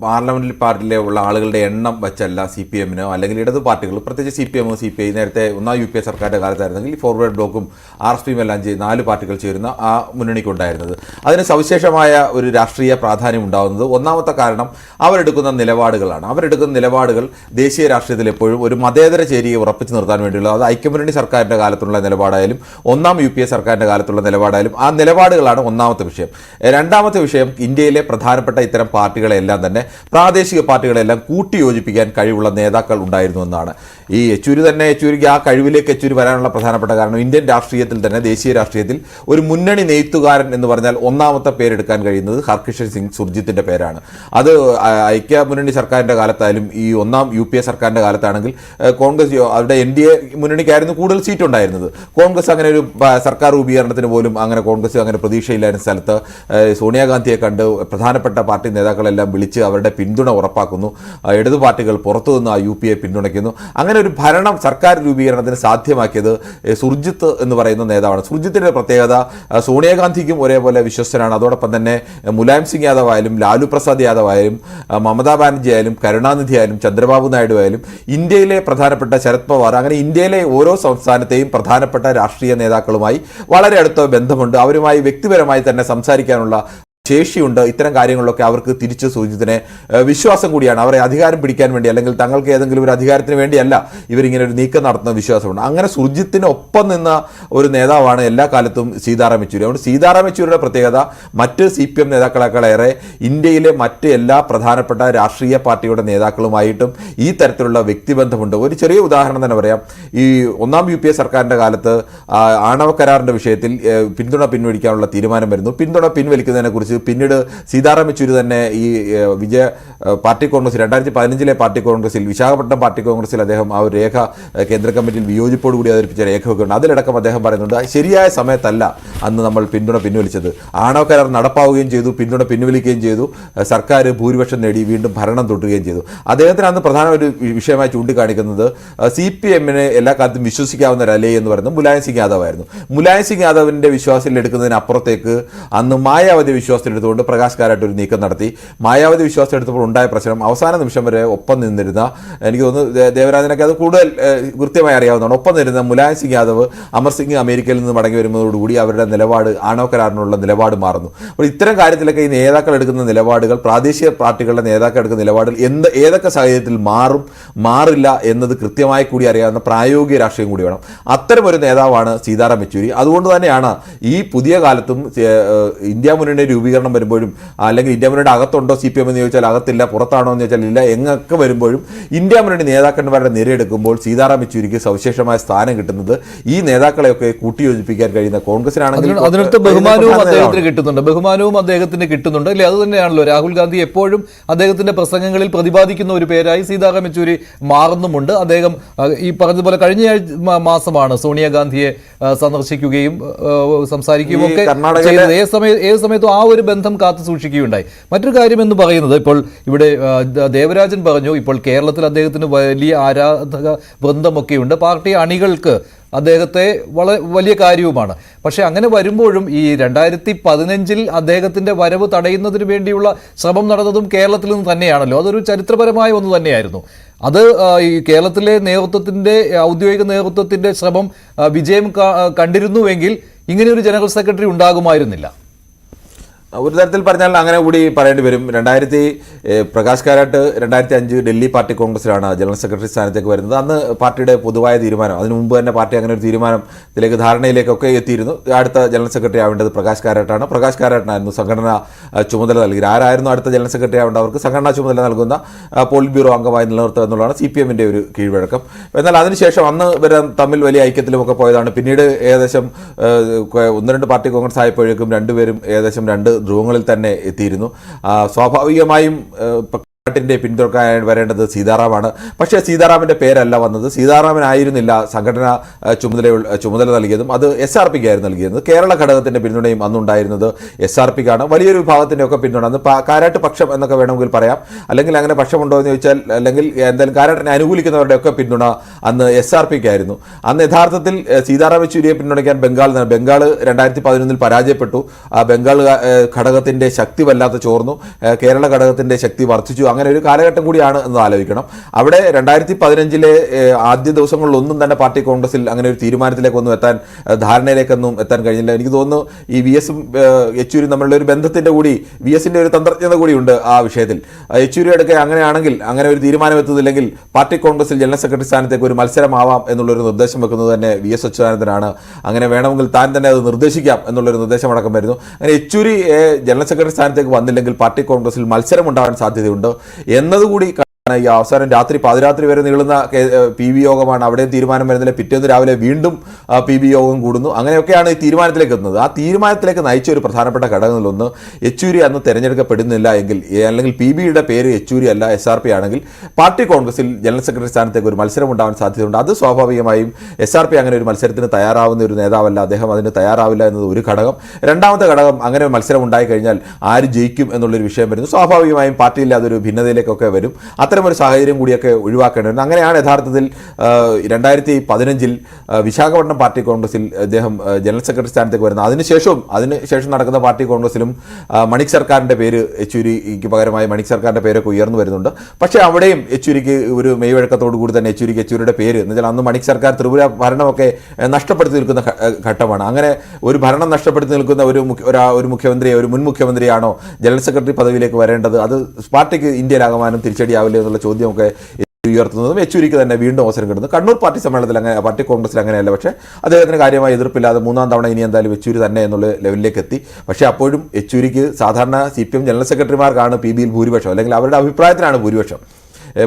പാർലമെന്ററി പാർട്ടിയിലെ ഉള്ള ആളുകളുടെ എണ്ണം വെച്ചല്ല CPMനോ അല്ലെങ്കിൽ ഇടതു പാർട്ടികൾ, പ്രത്യേകിച്ച് CPM, CPI നേരത്തെ ഒന്നാം UPA സർക്കാരിൻ്റെ കാലത്തായിരുന്നെങ്കിൽ ഫോർവേഡ് ബ്ലോക്കും RSPയും എല്ലാം 4 പാർട്ടികൾ ചേരുന്ന ആ മുന്നണിക്കുണ്ടായിരുന്നത്. അതിന് സവിശേഷമായ ഒരു രാഷ്ട്രീയ പ്രാധാന്യം ഉണ്ടാകുന്നത് ഒന്നാമത്തെ കാരണം അവരെടുക്കുന്ന നിലപാടുകളാണ്. അവരെടുക്കുന്ന നിലപാടുകൾ ദേശീയ രാഷ്ട്രീയത്തിൽ എപ്പോഴും ഒരു മതേതര ചേരിയെ ഉറപ്പിച്ചു നിർത്താൻ വേണ്ടിയുള്ള, അത് ഐക്യമുന്നണി സർക്കാരിൻ്റെ കാലത്തുള്ള നിലപാടായാലും ഒന്നാം UPA സർക്കാരിൻ്റെ കാലത്തുള്ള നിലപാടായാലും ആ നിലപാടുകളാണ് ഒന്നാമത്തെ വിഷയം. രണ്ടാമത്തെ വിഷയം, ഇന്ത്യയിലെ പ്രധാനപ്പെട്ട ഇത്തരം പാർട്ടികളെല്ലാം തന്നെ, പ്രാദേശിക പാർട്ടികളെല്ലാം കൂട്ടിയോജിപ്പിക്കാൻ കഴിവുള്ള നേതാക്കൾ ഉണ്ടായിരുന്നു എന്നാണ്. ഈ യെച്ചൂരിക്ക് ആ കഴിവിലേക്ക് യെച്ചൂരി വരാനുള്ള പ്രധാനപ്പെട്ട കാരണം ഇന്ത്യൻ രാഷ്ട്രീയത്തിൽ തന്നെ, ദേശീയ രാഷ്ട്രീയത്തിൽ ഒരു മുന്നണി നെയ്ത്തുകാരൻ എന്ന് പറഞ്ഞാൽ ഒന്നാമത്തെ പേരെടുക്കാൻ കഴിയുന്നത് ഹർകിഷൻ സിംഗ് സുർജിത്തിന്റെ പേരാണ്. അത് ഐക്യ മുന്നണി സർക്കാരിൻ്റെ കാലത്തായാലും ഈ ഒന്നാം UPA സർക്കാരിൻ്റെ കാലത്താണെങ്കിൽ കോൺഗ്രസ് അവരുടെ NDA മുന്നണിക്കായിരുന്നു കൂടുതൽ സീറ്റ് ഉണ്ടായിരുന്നത്. കോൺഗ്രസ് അങ്ങനെ ഒരു സർക്കാർ രൂപീകരണത്തിന് പോലും കോൺഗ്രസ് അങ്ങനെ പ്രതീക്ഷയില്ലായിരുന്ന സ്ഥലത്ത് സോണിയാഗാന്ധിയെ കണ്ട് പ്രധാനപ്പെട്ട പാർട്ടി നേതാക്കളെല്ലാം വിളിച്ച് അവരുടെ പിന്തുണ ഉറപ്പാക്കുന്നു. ഇടതു പാർട്ടികൾ പുറത്തുനിന്ന് ആ UPA പിന്തുണയ്ക്കുന്നു. അങ്ങനെ ഒരു ഭരണം സർക്കാർ രൂപീകരണത്തിന് സാധ്യമാക്കിയത് സുർജിത്ത് എന്ന് പറയുന്ന നേതാവാണ്. സുർജിത്തിൻ്റെ പ്രത്യേകത സോണിയാഗാന്ധിക്കും ഒരേപോലെ വിശ്വസ്തനാണ്. അതോടൊപ്പം തന്നെ മുലായം സിംഗ് യാദവ് ആയാലും, ലാലു പ്രസാദ് യാദവ് ആയാലും, മമതാ ബാനർജി ആയാലും, കരുണാനിധി ആയാലും, ചന്ദ്രബാബു നായിഡു ആയാലും, ഇന്ത്യയിലെ പ്രധാനപ്പെട്ട ശരത് പവാർ, അങ്ങനെ ഇന്ത്യയിലെ ഓരോ സംസ്ഥാനത്തെയും പ്രധാനപ്പെട്ട രാഷ്ട്രീയ നേതാക്കളുമായി വളരെ അടുത്ത ബന്ധമുണ്ട്. അവരുമായി വ്യക്തിപരമായി തന്നെ സംസാരിക്കാനുള്ള ശേഷിയുണ്ട്. ഇത്തരം കാര്യങ്ങളിലൊക്കെ അവർക്ക് തിരിച്ച് സുർജിത്തിനെ വിശ്വാസം കൂടിയാണ്. അവരെ അധികാരം പിടിക്കാൻ വേണ്ടി അല്ലെങ്കിൽ തങ്ങൾക്ക് ഏതെങ്കിലും ഒരു അധികാരത്തിന് വേണ്ടിയല്ല ഇവരിങ്ങനെ ഒരു നീക്കം നടത്തുന്ന വിശ്വാസമുണ്ട്. അങ്ങനെ സുർജിത്തിന് ഒപ്പം നിന്ന ഒരു നേതാവാണ് എല്ലാ കാലത്തും സീതാറാം യെച്ചൂരി. അതുകൊണ്ട് സീതാറാം യെച്ചൂരിയുടെ പ്രത്യേകത മറ്റ് CPM നേതാക്കളേക്കാളേറെ ഇന്ത്യയിലെ മറ്റ് എല്ലാ പ്രധാനപ്പെട്ട രാഷ്ട്രീയ പാർട്ടിയുടെ നേതാക്കളുമായിട്ടും ഈ തരത്തിലുള്ള വ്യക്തിബന്ധമുണ്ട്. ഒരു ചെറിയ ഉദാഹരണം തന്നെ പറയാം. ഈ ഒന്നാം UPA സർക്കാരിൻ്റെ കാലത്ത് ആണവ കരാറിൻ്റെ വിഷയത്തിൽ പിന്തുണ പിൻവലിക്കാനുള്ള തീരുമാനം വരുന്നു. പിന്തുണ പിൻവലിക്കുന്നതിനെക്കുറിച്ച് പിന്നീട് സീതാറാം യെച്ചൂരി തന്നെ ഈ പാർട്ടി കോൺഗ്രസ് 2015 പാർട്ടി കോൺഗ്രസിൽ, വിശാഖപട്ടണം പാർട്ടി കോൺഗ്രസിൽ അദ്ദേഹം ആ ഒരു രേഖ കേന്ദ്ര കമ്മിറ്റിയിൽ വിയോജിപ്പോടുകൂടി അവതരിപ്പിച്ച രേഖയൊക്കെ ഉണ്ട്. അതിലടക്കം അദ്ദേഹം പറയുന്നുണ്ട് ശരിയായ സമയത്തല്ല അന്ന് നമ്മൾ പിന്തുണ പിൻവലിച്ചത്. ആണവ കരാർ നടപ്പാവുകയും ചെയ്തു, പിന്തുണ പിൻവലിക്കുകയും ചെയ്തു, സർക്കാർ ഭൂരിപക്ഷം നേടി വീണ്ടും ഭരണം തുടരുകയും ചെയ്തു. അദ്ദേഹത്തിന് അന്ന് പ്രധാന ഒരു വിഷയമായി ചൂണ്ടിക്കാണിക്കുന്നത് CPM-നെ എല്ലാ കാലത്തും വിശ്വസിക്കാവുന്ന ഒരു അലേ എന്ന് പറയുന്നത് മുലായം സിംഗ് യാദവ് ആയിരുന്നു. മുലായം സിംഗ് യാദവിൻ്റെ വിശ്വാസത്തിൽ എടുക്കുന്നതിനപ്പുറത്തേക്ക് അന്ന് മായാവതി വിശ്വാസത്തിൽ എടുത്തുകൊണ്ട് പ്രകാശ് കാരാട്ട് ഒരു നീക്കം നടത്തി. മായാവതി വിശ്വാസം എടുത്തപ്പോൾ ഉണ്ടായ പ്രശ്നം അവസാന നിമിഷം വരെ ഒപ്പം നിന്നിരുന്ന, എനിക്ക് തോന്നുന്നു ദേവരാജനൊക്കെ അത് കൂടുതൽ കൃത്യമായി അറിയാവുന്നതാണ്, ഒപ്പം നിന്നിരുന്ന മുലായം സിംഗ് യാദവ് അമർ സിംഗ് അമേരിക്കയിൽ നിന്ന് മടങ്ങി വരുന്നതോടുകൂടി അവരുടെ നിലപാട്, ആണവ കരാറിനുള്ള നിലപാട് മാറുന്നു. അപ്പോൾ ഇത്തരം കാര്യത്തിലൊക്കെ ഈ നേതാക്കൾ എടുക്കുന്ന നിലപാടുകൾ, പ്രാദേശിക പാർട്ടികളുടെ നേതാക്കൾ എടുക്കുന്ന നിലപാടുകൾ ഏതൊക്കെ സാഹചര്യത്തിൽ മാറില്ല എന്നത് കൃത്യമായി കൂടി അറിയാവുന്ന പ്രായോഗിക രാഷ്ട്രീയം കൂടി വേണം. അത്തരമൊരു നേതാവാണ് സീതാറാം യെച്ചൂരി. അതുകൊണ്ട് തന്നെയാണ് ഈ പുതിയ കാലത്തും ഇന്ത്യ മുന്നണി രൂപീകരണം വരുമ്പോഴും, അല്ലെങ്കിൽ ഇന്ത്യ മുന്നണിയുടെ അകത്തുണ്ടോ CPM എന്ന് ചോദിച്ചാൽ അകത്തില്ല, പുറത്താണോ എന്ന് ചോദിച്ചാൽ ഇല്ല, എങ്ങൊക്കെ വരുമ്പോഴും ഇന്ത്യ മുന്നണി നേതാക്കന്മാരുടെ നിരയെടുക്കുമ്പോൾ സീതാറാം യെച്ചൂരിക്ക് സവിശേഷമായ സ്ഥാനം കിട്ടുന്നത് ഈ നേതാക്കളെയൊക്കെ കൂട്ടിയോജിപ്പിക്കാൻ കഴിയുന്ന കോൺഗ്രസിനാണെങ്കിൽ അതിനടുത്ത് ബഹുമാനവും അദ്ദേഹത്തിന് കിട്ടുന്നുണ്ട് അല്ലേ? അത് തന്നെയാണല്ലോ രാഹുൽ ഗാന്ധി എപ്പോഴും അദ്ദേഹത്തിന്റെ പ്രസംഗങ്ങളിൽ പ്രതിപാദിക്കുന്ന ഒരു പേരായി സീതാറാം യെച്ചൂരി മാറുന്നുമുണ്ട്. അദ്ദേഹം ഈ പറഞ്ഞതുപോലെ കഴിഞ്ഞ മാസമാണ് സോണിയാഗാന്ധിയെ സന്ദർശിക്കുകയും സംസാരിക്കുകയും ഒക്കെ ചെയ്തത്. ഏത് സമയത്തും ആ ഒരു ബന്ധം കാത്തു സൂക്ഷിക്കുകയുണ്ടായി. മറ്റൊരു കാര്യം എന്ന് പറയുന്നത്, ഇപ്പോൾ ഇവിടെ ദേവരാജൻ പറഞ്ഞു, ഇപ്പോൾ കേരളത്തിൽ അദ്ദേഹത്തിന് വലിയ ആരാധക വൃന്ദമൊക്കെയുണ്ട്, പാർട്ടി അണികൾക്ക് അദ്ദേഹത്തെ വലിയ കാര്യവുമാണ്. പക്ഷേ അങ്ങനെ വരുമ്പോഴും ഈ 2015 അദ്ദേഹത്തിൻ്റെ വരവ് തടയുന്നതിന് വേണ്ടിയുള്ള ശ്രമം നടന്നതും കേരളത്തിൽ നിന്ന് തന്നെയാണല്ലോ. അതൊരു ചരിത്രപരമായ ഒന്ന് തന്നെയായിരുന്നു. അത് ഈ കേരളത്തിലെ നേതൃത്വത്തിൻ്റെ, ഔദ്യോഗിക നേതൃത്വത്തിൻ്റെ ശ്രമം വിജയം കണ്ടിരുന്നുവെങ്കിൽ ഇങ്ങനെയൊരു ജനറൽ സെക്രട്ടറി ഉണ്ടാകുമായിരുന്നില്ല. ഒരു തരത്തിൽ പറഞ്ഞാൽ അങ്ങനെ കൂടി പറയേണ്ടി വരും. പ്രകാശ് കാരാട്ട് 2005 ഡൽഹി പാർട്ടി കോൺഗ്രസിലാണ് ജനറൽ സെക്രട്ടറി സ്ഥാനത്തേക്ക് വരുന്നത്. അന്ന് പാർട്ടിയുടെ പൊതുവായ തീരുമാനം, അതിനു മുമ്പ് തന്നെ പാർട്ടി അങ്ങനെ ഒരു തീരുമാനത്തിലേക്ക്, ധാരണയിലേക്കൊക്കെ എത്തിയിരുന്നു. അടുത്ത ജനറൽ സെക്രട്ടറി ആവേണ്ടത് പ്രകാശ് കാരാട്ടാണ്. പ്രകാശ് കാരാട്ടിനായിരുന്നു സംഘടന ചുമതല നൽകിയത്. ആരായിരുന്നു അടുത്ത ജനറൽ സെക്രട്ടറി ആവേണ്ട, അവർക്ക് സംഘടനാ ചുമതല നൽകുന്ന പോളിറ്റ് ബ്യൂറോ അംഗമായി നിലനിർത്തുക എന്നുള്ളതാണ് CPM-ന്റെ ഒരു കീഴ്വഴക്കം. എന്നാൽ അതിനുശേഷം അന്ന് വരെ തമ്മിൽ വലിയ ഐക്യത്തിലുമൊക്കെ പോയതാണ്. പിന്നീട് ഏകദേശം 1-2 പാർട്ടി കോൺഗ്രസ് ആയപ്പോഴേക്കും രണ്ടുപേരും ഏകദേശം 2 ധ്രുവങ്ങളിൽ തന്നെ എത്തിയിരുന്നു. സ്വാഭാവികമായും ിന്റെ പിന്തുണക്കാൻ വരേണ്ടത് സീതാറാമാണ്. പക്ഷേ സീതാറാമിന്റെ പേരല്ല വന്നത്. സീതാറാമനായിരുന്നില്ല സംഘടന ചുമതല നൽകിയതും, അത് SRPക്കായിരുന്നു നൽകിയത്. കേരള ഘടകത്തിന്റെ പിന്തുണയും അന്നുണ്ടായിരുന്നത് SRPക്കാണ്. വലിയൊരു വിഭാഗത്തിന്റെ ഒക്കെ പിന്തുണ, അന്ന് കാരാട്ട് പക്ഷം എന്നൊക്കെ വേണമെങ്കിൽ പറയാം, അല്ലെങ്കിൽ അങ്ങനെ പക്ഷമുണ്ടോ എന്ന് ചോദിച്ചാൽ, അല്ലെങ്കിൽ എന്തായാലും കാരാട്ടിനെ അനുകൂലിക്കുന്നവരുടെ ഒക്കെ പിന്തുണ അന്ന് SRPക്കായിരുന്നു. അന്ന് യഥാർത്ഥത്തിൽ സീതാറാം യെച്ചൂരിയെ പിന്തുണയ്ക്കാൻ ബംഗാൾ 2011 പരാജയപ്പെട്ടു. ആ ബംഗാൾ ഘടകത്തിന്റെ ശക്തി വല്ലാതെ ചോർന്നു, കേരള ഘടകത്തിന്റെ ശക്തി വർദ്ധിച്ചു. അങ്ങനെ ഒരു കാലഘട്ടം കൂടിയാണ് എന്ന് ആലോചിക്കണം. അവിടെ 2015 ആദ്യ ദിവസങ്ങളിലൊന്നും തന്നെ പാർട്ടി കോൺഗ്രസിൽ അങ്ങനെ ഒരു തീരുമാനത്തിലേക്കൊന്നും ധാരണയിലേക്കൊന്നും എത്താൻ കഴിഞ്ഞില്ല. എനിക്ക് തോന്നുന്നു ഈ VS-ഉം യെച്ചൂരിയും തമ്മിലുള്ള ഒരു ബന്ധത്തിന്റെ കൂടി, VS-ന്റെ ഒരു തന്ത്രജ്ഞത കൂടിയുണ്ട് ആ വിഷയത്തിൽ. യെച്ചൂരി എടുക്കെ അങ്ങനെയാണെങ്കിൽ, അങ്ങനെ ഒരു തീരുമാനം എത്തുന്നില്ലെങ്കിൽ പാർട്ടി കോൺഗ്രസിൽ ജനറൽ സെക്രട്ടറി സ്ഥാനത്തേക്ക് ഒരു മത്സരമാവാം എന്നുള്ളൊരു നിർദ്ദേശം വെക്കുന്നത് തന്നെ VS അച്യുതാനന്ദനാണ്. അങ്ങനെ വേണമെങ്കിൽ താൻ തന്നെ അത് നിർദ്ദേശിക്കാം എന്നുള്ളൊരു നിർദ്ദേശമടക്കം വരുന്നു. അങ്ങനെ യെച്ചൂരി ജനറൽ സെക്രട്ടറി സ്ഥാനത്തേക്ക് വന്നില്ലെങ്കിൽ പാർട്ടി കോൺഗ്രസിൽ മത്സരം ഉണ്ടാവാൻ സാധ്യതയുണ്ട് എന്നതുകൂടി ഈ അവസാനം പാതിരാത്രി വരെ നീളുന്ന PB യോഗമാണ്. അവിടെ തീരുമാനം വരുന്നില്ല. പിറ്റേന്ന് രാവിലെ വീണ്ടും PB യോഗം കൂടുന്നു. അങ്ങനെയൊക്കെയാണ് ഈ തീരുമാനത്തിലേക്ക് എത്തുന്നത്. ആ തീരുമാനത്തിലേക്ക് നയിച്ച ഒരു പ്രധാനപ്പെട്ട ഘടകങ്ങളിലൊന്ന്, യെച്ചൂരി അന്ന് തിരഞ്ഞെടുക്കപ്പെടുന്നില്ല എങ്കിൽ, അല്ലെങ്കിൽ PBയുടെ പേര് യെച്ചൂരി അല്ല SRP ആണെങ്കിൽ, പാർട്ടി കോൺഗ്രസിൽ ജനറൽ സെക്രട്ടറി സ്ഥാനത്തേക്ക് ഒരു മത്സരം ഉണ്ടാവാൻ സാധ്യതയുണ്ട്. അത് സ്വാഭാവികമായും SRP അങ്ങനെ ഒരു മത്സരത്തിന് തയ്യാറാവുന്ന ഒരു നേതാവല്ല, അദ്ദേഹം അതിന് തയ്യാറാവില്ല എന്നത് ഒരു ഘടകം. രണ്ടാമത്തെ ഘടകം, അങ്ങനെ ഒരു മത്സരം ഉണ്ടായിക്കഴിഞ്ഞാൽ ആര് ജയിക്കും എന്നുള്ളൊരു വിഷയം വരുന്നു. സ്വാഭാവികമായും പാർട്ടിയിൽ അതൊരു ഭിന്നതയിലേക്കൊക്കെ വരും. ഒരു സാഹചര്യം കൂടിയൊക്കെ ഒഴിവാക്കേണ്ടതുണ്ട്. അങ്ങനെയാണ് യഥാർത്ഥത്തിൽ 2015 വിശാഖപട്ടണം പാർട്ടി കോൺഗ്രസിൽ അദ്ദേഹം ജനറൽ സെക്രട്ടറി സ്ഥാനത്തേക്ക് വരുന്നത്. അതിനുശേഷം നടക്കുന്ന പാർട്ടി കോൺഗ്രസിലും മണിക് സർക്കാരിൻ്റെ പേര്, യെച്ചൂരിക്ക് പകരമായി മണിക് സർക്കാരിൻ്റെ പേരൊക്കെ ഉയർന്നു വരുന്നുണ്ട്. പക്ഷേ അവിടെയും യെച്ചൂരിക്ക് ഒരു മെയ്വഴക്കത്തോടു കൂടി തന്നെ യെച്ചൂരിയുടെ പേര്, എന്ന് വെച്ചാൽ അന്ന് മണിക് സർക്കാർ ത്രിപുര ഭരണമൊക്കെ നഷ്ടപ്പെടുത്തി നിൽക്കുന്ന ഘട്ടമാണ്. അങ്ങനെ ഒരു ഭരണം നഷ്ടപ്പെടുത്തി നിൽക്കുന്ന ഒരു മുഖ്യമന്ത്രിയെ, ഒരു മുൻ മുഖ്യമന്ത്രിയാണോ ജനറൽ സെക്രട്ടറി പദവിയിലേക്ക് വരേണ്ടത്? അത് പാർട്ടിക്ക് ഇന്ത്യയിലാകമാനം തിരിച്ചടിയാവില്ല എന്നുള്ള ചോദ്യമൊക്കെ ഉയർത്തുന്നതും യെച്ചൂരിക്ക് തന്നെ വീണ്ടും അവസരം കിട്ടുന്നു. കണ്ണൂർ പാർട്ടി സമ്മേളനത്തിൽ അങ്ങനെ, പാർട്ടി കോൺഗ്രസിൽ അങ്ങനെയല്ല. പക്ഷേ അദ്ദേഹത്തിന് കാര്യമായ എതിർപ്പില്ലാതെ 3-ാം തവണ ഇനി എന്തായാലും യെച്ചൂരി തന്നെ എന്നുള്ള ലെവലിലേക്ക് എത്തി. പക്ഷേ അപ്പോഴും യെച്ചൂരിക്ക് സാധാരണ CPM ജനറൽ സെക്രട്ടറിമാർക്കാണ് PBയിൽ ഭൂരിപക്ഷം, അല്ലെങ്കിൽ അവരുടെ അഭിപ്രായത്തിലാണ്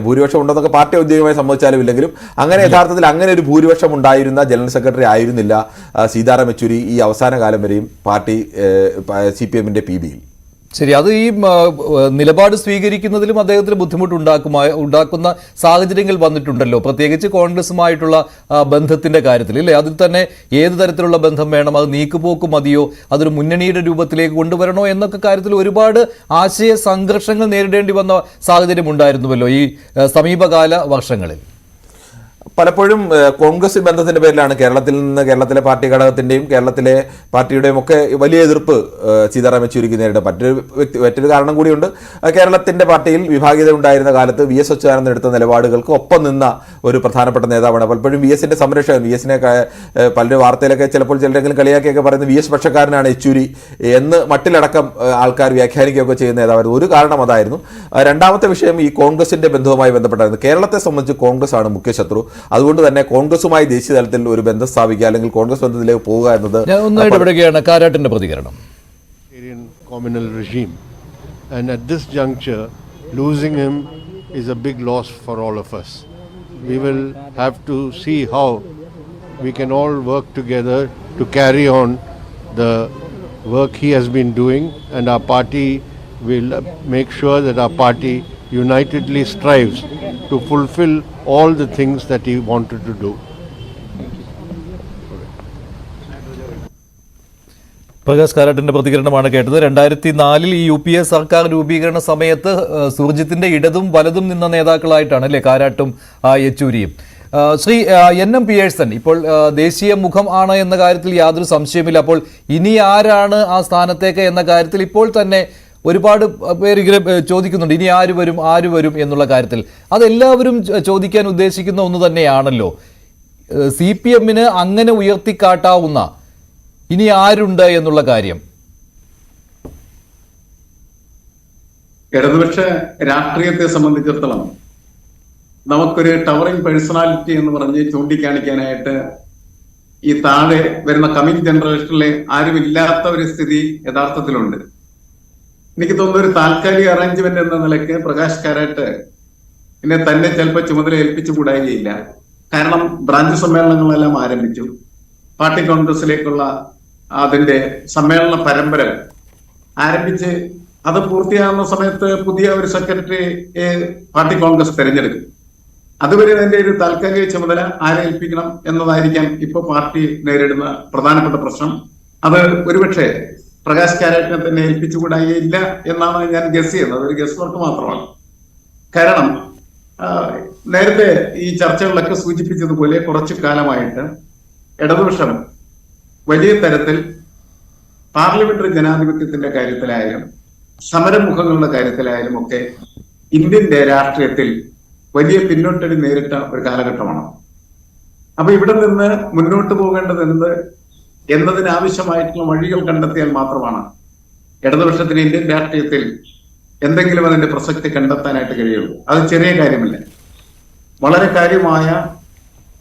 ഭൂരിപക്ഷം ഉണ്ടെന്നൊക്കെ പാർട്ടി ഔദ്യോഗികമായി സമ്മതിച്ചാലും ഇല്ലെങ്കിലും, അങ്ങനെ യഥാർത്ഥത്തിൽ അങ്ങനെ ഒരു ഭൂരിപക്ഷം ഉണ്ടായിരുന്ന ജനറൽ സെക്രട്ടറി ആയിരുന്നില്ല സീതാറാം യെച്ചൂരി ഈ അവസാന കാലം വരെയും പാർട്ടി CPM-ന്റെ PBയിൽ. ശരി, അത് ഈ നിലപാട് സ്വീകരിക്കുന്നതിലും അദ്ദേഹത്തിന് ഉണ്ടാക്കുന്ന സാഹചര്യങ്ങൾ വന്നിട്ടുണ്ടല്ലോ, പ്രത്യേകിച്ച് കോൺഗ്രസുമായിട്ടുള്ള ബന്ധത്തിന്റെ കാര്യത്തിൽ, ഇല്ലേ? അതിൽ തന്നെ ഏത് തരത്തിലുള്ള ബന്ധം വേണം, അത് നീക്കുപോക്ക് മതിയോ, അതൊരു മുന്നണിയുടെ രൂപത്തിലേക്ക് കൊണ്ടുവരണോ എന്നൊക്കെ കാര്യത്തിൽ ഒരുപാട് ആശയ സംഘർഷങ്ങൾ നേരിടേണ്ടി വന്ന സാഹചര്യം ഉണ്ടായിരുന്നുവല്ലോ ഈ സമീപകാല വർഷങ്ങളിൽ. പലപ്പോഴും കോൺഗ്രസ് ബന്ധത്തിന്റെ പേരിലാണ് കേരളത്തിലെ പാർട്ടി ഘടകത്തിന്റെയും കേരളത്തിലെ പാർട്ടിയുടെയും ഒക്കെ വലിയ എതിർപ്പ് സീതാറാം യെച്ചൂരിക്ക് നേരിടും. മറ്റൊരു കാരണം കൂടിയുണ്ട്. കേരളത്തിന്റെ പാർട്ടിയിൽ വിഭാഗീയത ഉണ്ടായിരുന്ന കാലത്ത് വി എസ് അച്യുതാനന്ദൻ എടുത്ത നിലപാടുകൾക്ക് ഒപ്പം നിന്ന ഒരു പ്രധാനപ്പെട്ട നേതാവാണ്. പലപ്പോഴും വി എസിന്റെ സംരക്ഷകൻ, വി എസിനെ പലരും വാർത്തയിലൊക്കെ ചിലപ്പോൾ ചിലരെങ്കിലും കളിയാക്കിയൊക്കെ പറയുന്നത് വി എസ് പക്ഷക്കാരനാണ് യെച്ചൂരി എന്ന് മട്ടിലടക്കം ആൾക്കാർ വ്യാഖ്യാനിക്കുകയൊക്കെ ചെയ്യുന്ന നേതാവായിരുന്നു. ഒരു കാരണം അതായിരുന്നു. രണ്ടാമത്തെ വിഷയം ഈ കോൺഗ്രസിന്റെ ബന്ധവുമായി ബന്ധപ്പെട്ടായിരുന്നു. കേരളത്തെ സംബന്ധിച്ച് കോൺഗ്രസ് ആണ് മുഖ്യ ശത്രു. അതുകൊണ്ട് തന്നെ കോൺഗ്രസുമായി ദേശീയ തലത്തിൽ ഒരു ബന്ധം സ്ഥാപിക്കുക അല്ലെങ്കിൽ കോൺഗ്രസ് ബന്ധത്തിലേക്ക് പോവുക എന്നത് കാരാട്ടിന്റെ പ്രതികരണം. Communal regime, and at this juncture losing him is a big loss for all of us. We will have to see how we can all work together to carry on the work he has been doing, and our party will make sure that our party unitedly strives to fulfill all the things that he wanted to do. Prakash കാരാട്ടിന്റെ പ്രതികരണമാണ് കേട്ടത്. 2004 ഈ UPA സർക്കാർ രൂപീകരണ സമയത്ത് സുർജിത്തിന്റെ ഇടതും വലതും നിന്ന നേതാക്കളായിട്ടാണ് അല്ലേ കാരാട്ടും യെച്ചൂരിയും. ശ്രീ NM പിയേഴ്സൺ ഇപ്പോൾ ദേശീയ മുഖം ആണ് എന്ന കാര്യത്തിൽ യാതൊരു സംശയമില്ല. അപ്പോൾ ഇനി ആരാണ് ആ സ്ഥാനത്തേക്ക് എന്ന കാര്യത്തിൽ ഇപ്പോൾ തന്നെ ഒരുപാട് പേര് ഇങ്ങനെ ചോദിക്കുന്നുണ്ട്, ഇനി ആര് വരും എന്നുള്ള കാര്യത്തിൽ. അതെല്ലാവരും ചോദിക്കാൻ ഉദ്ദേശിക്കുന്ന ഒന്ന് തന്നെയാണല്ലോ. CPM-ന് അങ്ങനെ ഉയർത്തിക്കാട്ടാവുന്ന ഇനി ആരുണ്ട് എന്നുള്ള കാര്യം. ഇടതുപക്ഷ രാഷ്ട്രീയത്തെ സംബന്ധിച്ചിടത്തോളം നമുക്കൊരു ടവറിംഗ് പേഴ്സണാലിറ്റി എന്ന് പറഞ്ഞ് ചൂണ്ടിക്കാണിക്കാനായിട്ട് ഈ താഴെ വരുന്ന കമ്മിങ് ജനറേഷനിലെ ആരുമില്ലാത്ത ഒരു സ്ഥിതി യഥാർത്ഥത്തിലുണ്ട്. എനിക്ക് തോന്നുന്ന ഒരു താൽക്കാലിക അറേഞ്ച്മെന്റ് എന്ന നിലയ്ക്ക് പ്രകാശ് കാരാട്ട് എന്നെ തന്നെ ചിലപ്പോൾ ചുമതല ഏൽപ്പിച്ചു കൂടായില്ല. കാരണം ബ്രാഞ്ച് സമ്മേളനങ്ങളെല്ലാം ആരംഭിച്ചു. പാർട്ടി കോൺഗ്രസിലേക്കുള്ള അതിന്റെ സമ്മേളന പരമ്പര ആരംഭിച്ച് അത് പൂർത്തിയാകുന്ന സമയത്ത് പുതിയ ഒരു സെക്രട്ടറിയെ പാർട്ടി കോൺഗ്രസ് തെരഞ്ഞെടുക്കും. അതുവരെ അതിന്റെ ഒരു താൽക്കാലിക ചുമതല ആരെ ഏൽപ്പിക്കണം എന്നതായിരിക്കാം ഇപ്പോൾ പാർട്ടി നേരിടുന്ന പ്രധാനപ്പെട്ട പ്രശ്നം. അത് ഒരുപക്ഷെ പ്രകാശ് കാരാട്ടിനെ തന്നെ ഏൽപ്പിച്ചുകൂടായില്ല എന്നാണ് ഞാൻ ഗസ് ചെയ്യുന്നത്. ഒരു ഗസ് വർക്ക് മാത്രമാണ്. കാരണം നേരത്തെ ഈ ചർച്ചകളിലൊക്കെ സൂചിപ്പിച്ചതുപോലെ കുറച്ചു കാലമായിട്ട് ഇടതുപക്ഷം വലിയ തരത്തിൽ പാർലമെന്ററി ജനാധിപത്യത്തിന്റെ കാര്യത്തിലായാലും സമരമുഖങ്ങളുടെ കാര്യത്തിലായാലും ഒക്കെ ഇന്ത്യൻ രാഷ്ട്രീയത്തിൽ വലിയ പിന്നോട്ടടി നേരിട്ട ഒരു കാലഘട്ടമാണ്. അപ്പൊ ഇവിടെ നിന്ന് മുന്നോട്ട് പോകേണ്ടത് എന്നതിനാവശ്യമായിട്ടുള്ള വഴികൾ കണ്ടെത്തിയാൽ മാത്രമാണ് ഇടതുപക്ഷത്തിന് ഇന്ത്യൻ രാഷ്ട്രീയത്തിൽ എന്തെങ്കിലും അതിന്റെ പ്രസക്തി കണ്ടെത്താനായിട്ട് കഴിയുള്ളൂ. അത് ചെറിയ കാര്യമല്ല. വളരെ കാര്യമായ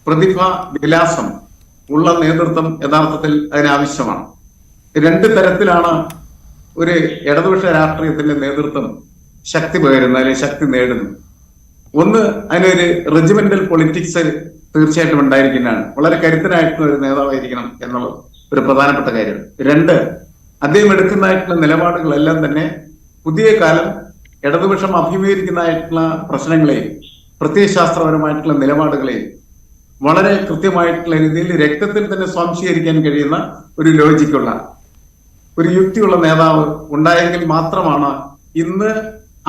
പ്രതിഭ വിലാസം ഉള്ള നേതൃത്വം യഥാർത്ഥത്തിൽ അതിനാവശ്യമാണ്. രണ്ട് തരത്തിലാണ് ഒരു ഇടതുപക്ഷ രാഷ്ട്രീയത്തിന്റെ നേതൃത്വം ശക്തി പകരുന്നത് അല്ലെങ്കിൽ ശക്തി നേടുന്നത്. ഒന്ന്, അതിനൊരു റെജിമെന്റൽ പൊളിറ്റിക്സ് തീർച്ചയായിട്ടും ഉണ്ടായിരിക്കുന്നതാണ്. വളരെ കരുത്തനായിട്ടുള്ള ഒരു നേതാവായിരിക്കണം എന്നുള്ളത് ഒരു പ്രധാനപ്പെട്ട കാര്യം. രണ്ട്, അദ്ദേഹം എടുക്കുന്നതായിട്ടുള്ള നിലപാടുകളെല്ലാം തന്നെ പുതിയ കാലം ഇടതുപക്ഷം അഭിമുഖീകരിക്കുന്നതായിട്ടുള്ള പ്രശ്നങ്ങളെയും പ്രത്യയശാസ്ത്രപരമായിട്ടുള്ള നിലപാടുകളെയും വളരെ കൃത്യമായിട്ടുള്ള രീതിയിൽ രക്തത്തിൽ തന്നെ സ്വാംശീകരിക്കാൻ കഴിയുന്ന ഒരു ലോജിക്കുള്ള ഒരു യുക്തിയുള്ള നേതാവ് ഉണ്ടായെങ്കിൽ മാത്രമാണ് ഇന്ന്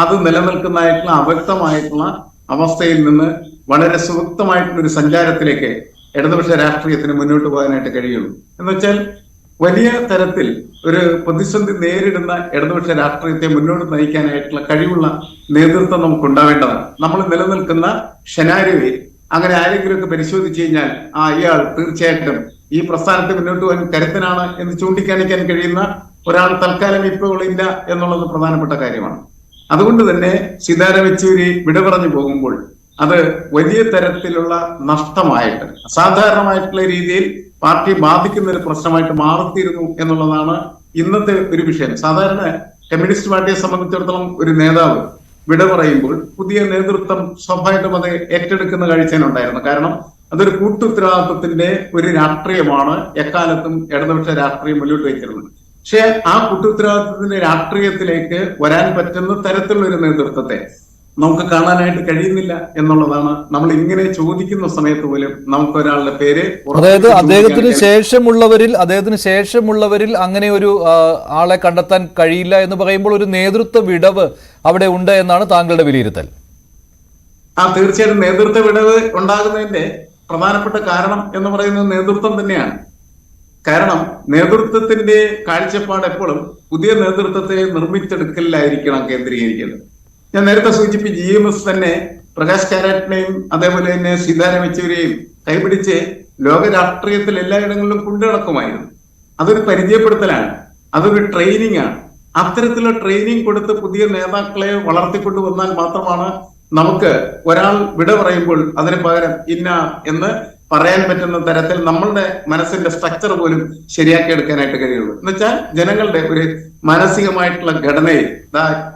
അത് നിലനിൽക്കുന്നതായിട്ടുള്ള അവ്യക്തമായിട്ടുള്ള അവസ്ഥയിൽ നിന്ന് വളരെ സുവക്തമായിട്ടുള്ള ഒരു സഞ്ചാരത്തിലേക്ക് ഇടതുപക്ഷ രാഷ്ട്രീയത്തിന് മുന്നോട്ട് പോകാനായിട്ട് കഴിയുള്ളൂ. എന്നുവെച്ചാൽ വലിയ തരത്തിൽ ഒരു പ്രതിസന്ധി നേരിടുന്ന ഇടതുപക്ഷ രാഷ്ട്രീയത്തെ മുന്നോട്ട് നയിക്കാനായിട്ടുള്ള കഴിവുള്ള നേതൃത്വം നമുക്ക് ഉണ്ടാവേണ്ടതാണ്. നമ്മൾ നിലനിൽക്കുന്ന ഷെനാരിയോയിൽ അങ്ങനെ ആരെങ്കിലുമൊക്കെ പരിശോധിച്ചു കഴിഞ്ഞാൽ ഇയാൾ തീർച്ചയായിട്ടും ഈ പ്രസ്ഥാനത്തെ മുന്നോട്ട് പോകാൻ കരുത്തനാണ് എന്ന് ചൂണ്ടിക്കാണിക്കാൻ കഴിയുന്ന ഒരാൾ തൽക്കാലം ഇപ്പോൾ ഇല്ല എന്നുള്ളത് പ്രധാനപ്പെട്ട കാര്യമാണ്. അതുകൊണ്ട് തന്നെ സീതാറാം യെച്ചൂരി വിട പറഞ്ഞു പോകുമ്പോൾ അത് വലിയ തരത്തിലുള്ള നഷ്ടമായിട്ട് അസാധാരണമായിട്ടുള്ള രീതിയിൽ പാർട്ടി ബാധിക്കുന്ന ഒരു പ്രശ്നമായിട്ട് മാറിത്തീരുന്നു എന്നുള്ളതാണ് ഇന്നത്തെ ഒരു വിഷയം. സാധാരണ കമ്മ്യൂണിസ്റ്റ് പാർട്ടിയെ സംബന്ധിച്ചിടത്തോളം ഒരു നേതാവ് വിട പറയുമ്പോൾ പുതിയ നേതൃത്വം സ്വാഭാവികമായിട്ടും അത് ഏറ്റെടുക്കുന്ന കാഴ്ചയുണ്ടായിരുന്നു. കാരണം അതൊരു കൂട്ടുത്തരവാദിത്വത്തിന്റെ ഒരു രാഷ്ട്രീയമാണ് എക്കാലത്തും ഇടതുപക്ഷ രാഷ്ട്രീയം മുന്നോട്ട് വയ്ക്കുന്നത്. പക്ഷെ ആ കൂട്ടുത്തരവാദിത്വത്തിന്റെ രാഷ്ട്രീയത്തിലേക്ക് വരാൻ പറ്റുന്ന തരത്തിലുള്ള ഒരു നേതൃത്വത്തെ നമുക്ക് കാണാനായിട്ട് കഴിയുന്നില്ല എന്നുള്ളതാണ്. നമ്മൾ ഇങ്ങനെ ചോദിക്കുന്ന സമയത്ത് പോലും നമുക്ക് ഒരാളുടെ പേര് അതായത് അദ്ദേഹത്തിന് ശേഷമുള്ളവരിൽ അങ്ങനെ ഒരു ആളെ കണ്ടെത്താൻ കഴിയില്ല എന്ന് പറയുമ്പോൾ ഒരു നേതൃത്വ വിടവ് അവിടെ ഉണ്ട് എന്നാണ് താങ്കളുടെ വിലയിരുത്തൽ. തീർച്ചയായിട്ടും നേതൃത്വ വിടവ് ഉണ്ടാകുന്നതിന്റെ പ്രധാനപ്പെട്ട കാരണം എന്ന് പറയുന്നത് നേതൃത്വം തന്നെയാണ്. കാരണം നേതൃത്വത്തിന്റെ കാഴ്ചപ്പാട് എപ്പോഴും പുതിയ നേതൃത്വത്തെ നിർമ്മിച്ചെടുക്കലിലായിരിക്കണം കേന്ദ്രീകരിക്കുന്നത്. ഞാൻ നേരത്തെ സൂചിപ്പിച്ച GMS തന്നെ പ്രകാശ് കാരാട്ടിനെയും അതേപോലെ തന്നെ സീതാറാം യെച്ചൂരിയെയും കൈപിടിച്ച് ലോക രാഷ്ട്രീയത്തിൽ എല്ലായിടങ്ങളിലും കൊണ്ടുനടക്കുമായിരുന്നു. അതൊരു പരിചയപ്പെടുത്തലാണ്, അതൊരു ട്രെയിനിങ് ആണ്. അത്തരത്തിലുള്ള ട്രെയിനിങ് കൊടുത്ത് പുതിയ നേതാക്കളെ വളർത്തിക്കൊണ്ടുവന്നാൽ മാത്രമാണ് നമുക്ക് ഒരാൾ വിട പറയുമ്പോൾ അതിന് പകരം ഇന്ന എന്ന് പറയാൻ പറ്റുന്ന തരത്തിൽ നമ്മളുടെ മനസ്സിന്റെ സ്ട്രക്ചർ പോലും ശരിയാക്കി എടുക്കാനായിട്ട് കഴിയുള്ളൂ. എന്നുവെച്ചാൽ ജനങ്ങളുടെ ഒരു മാനസികമായിട്ടുള്ള ഘടനയിൽ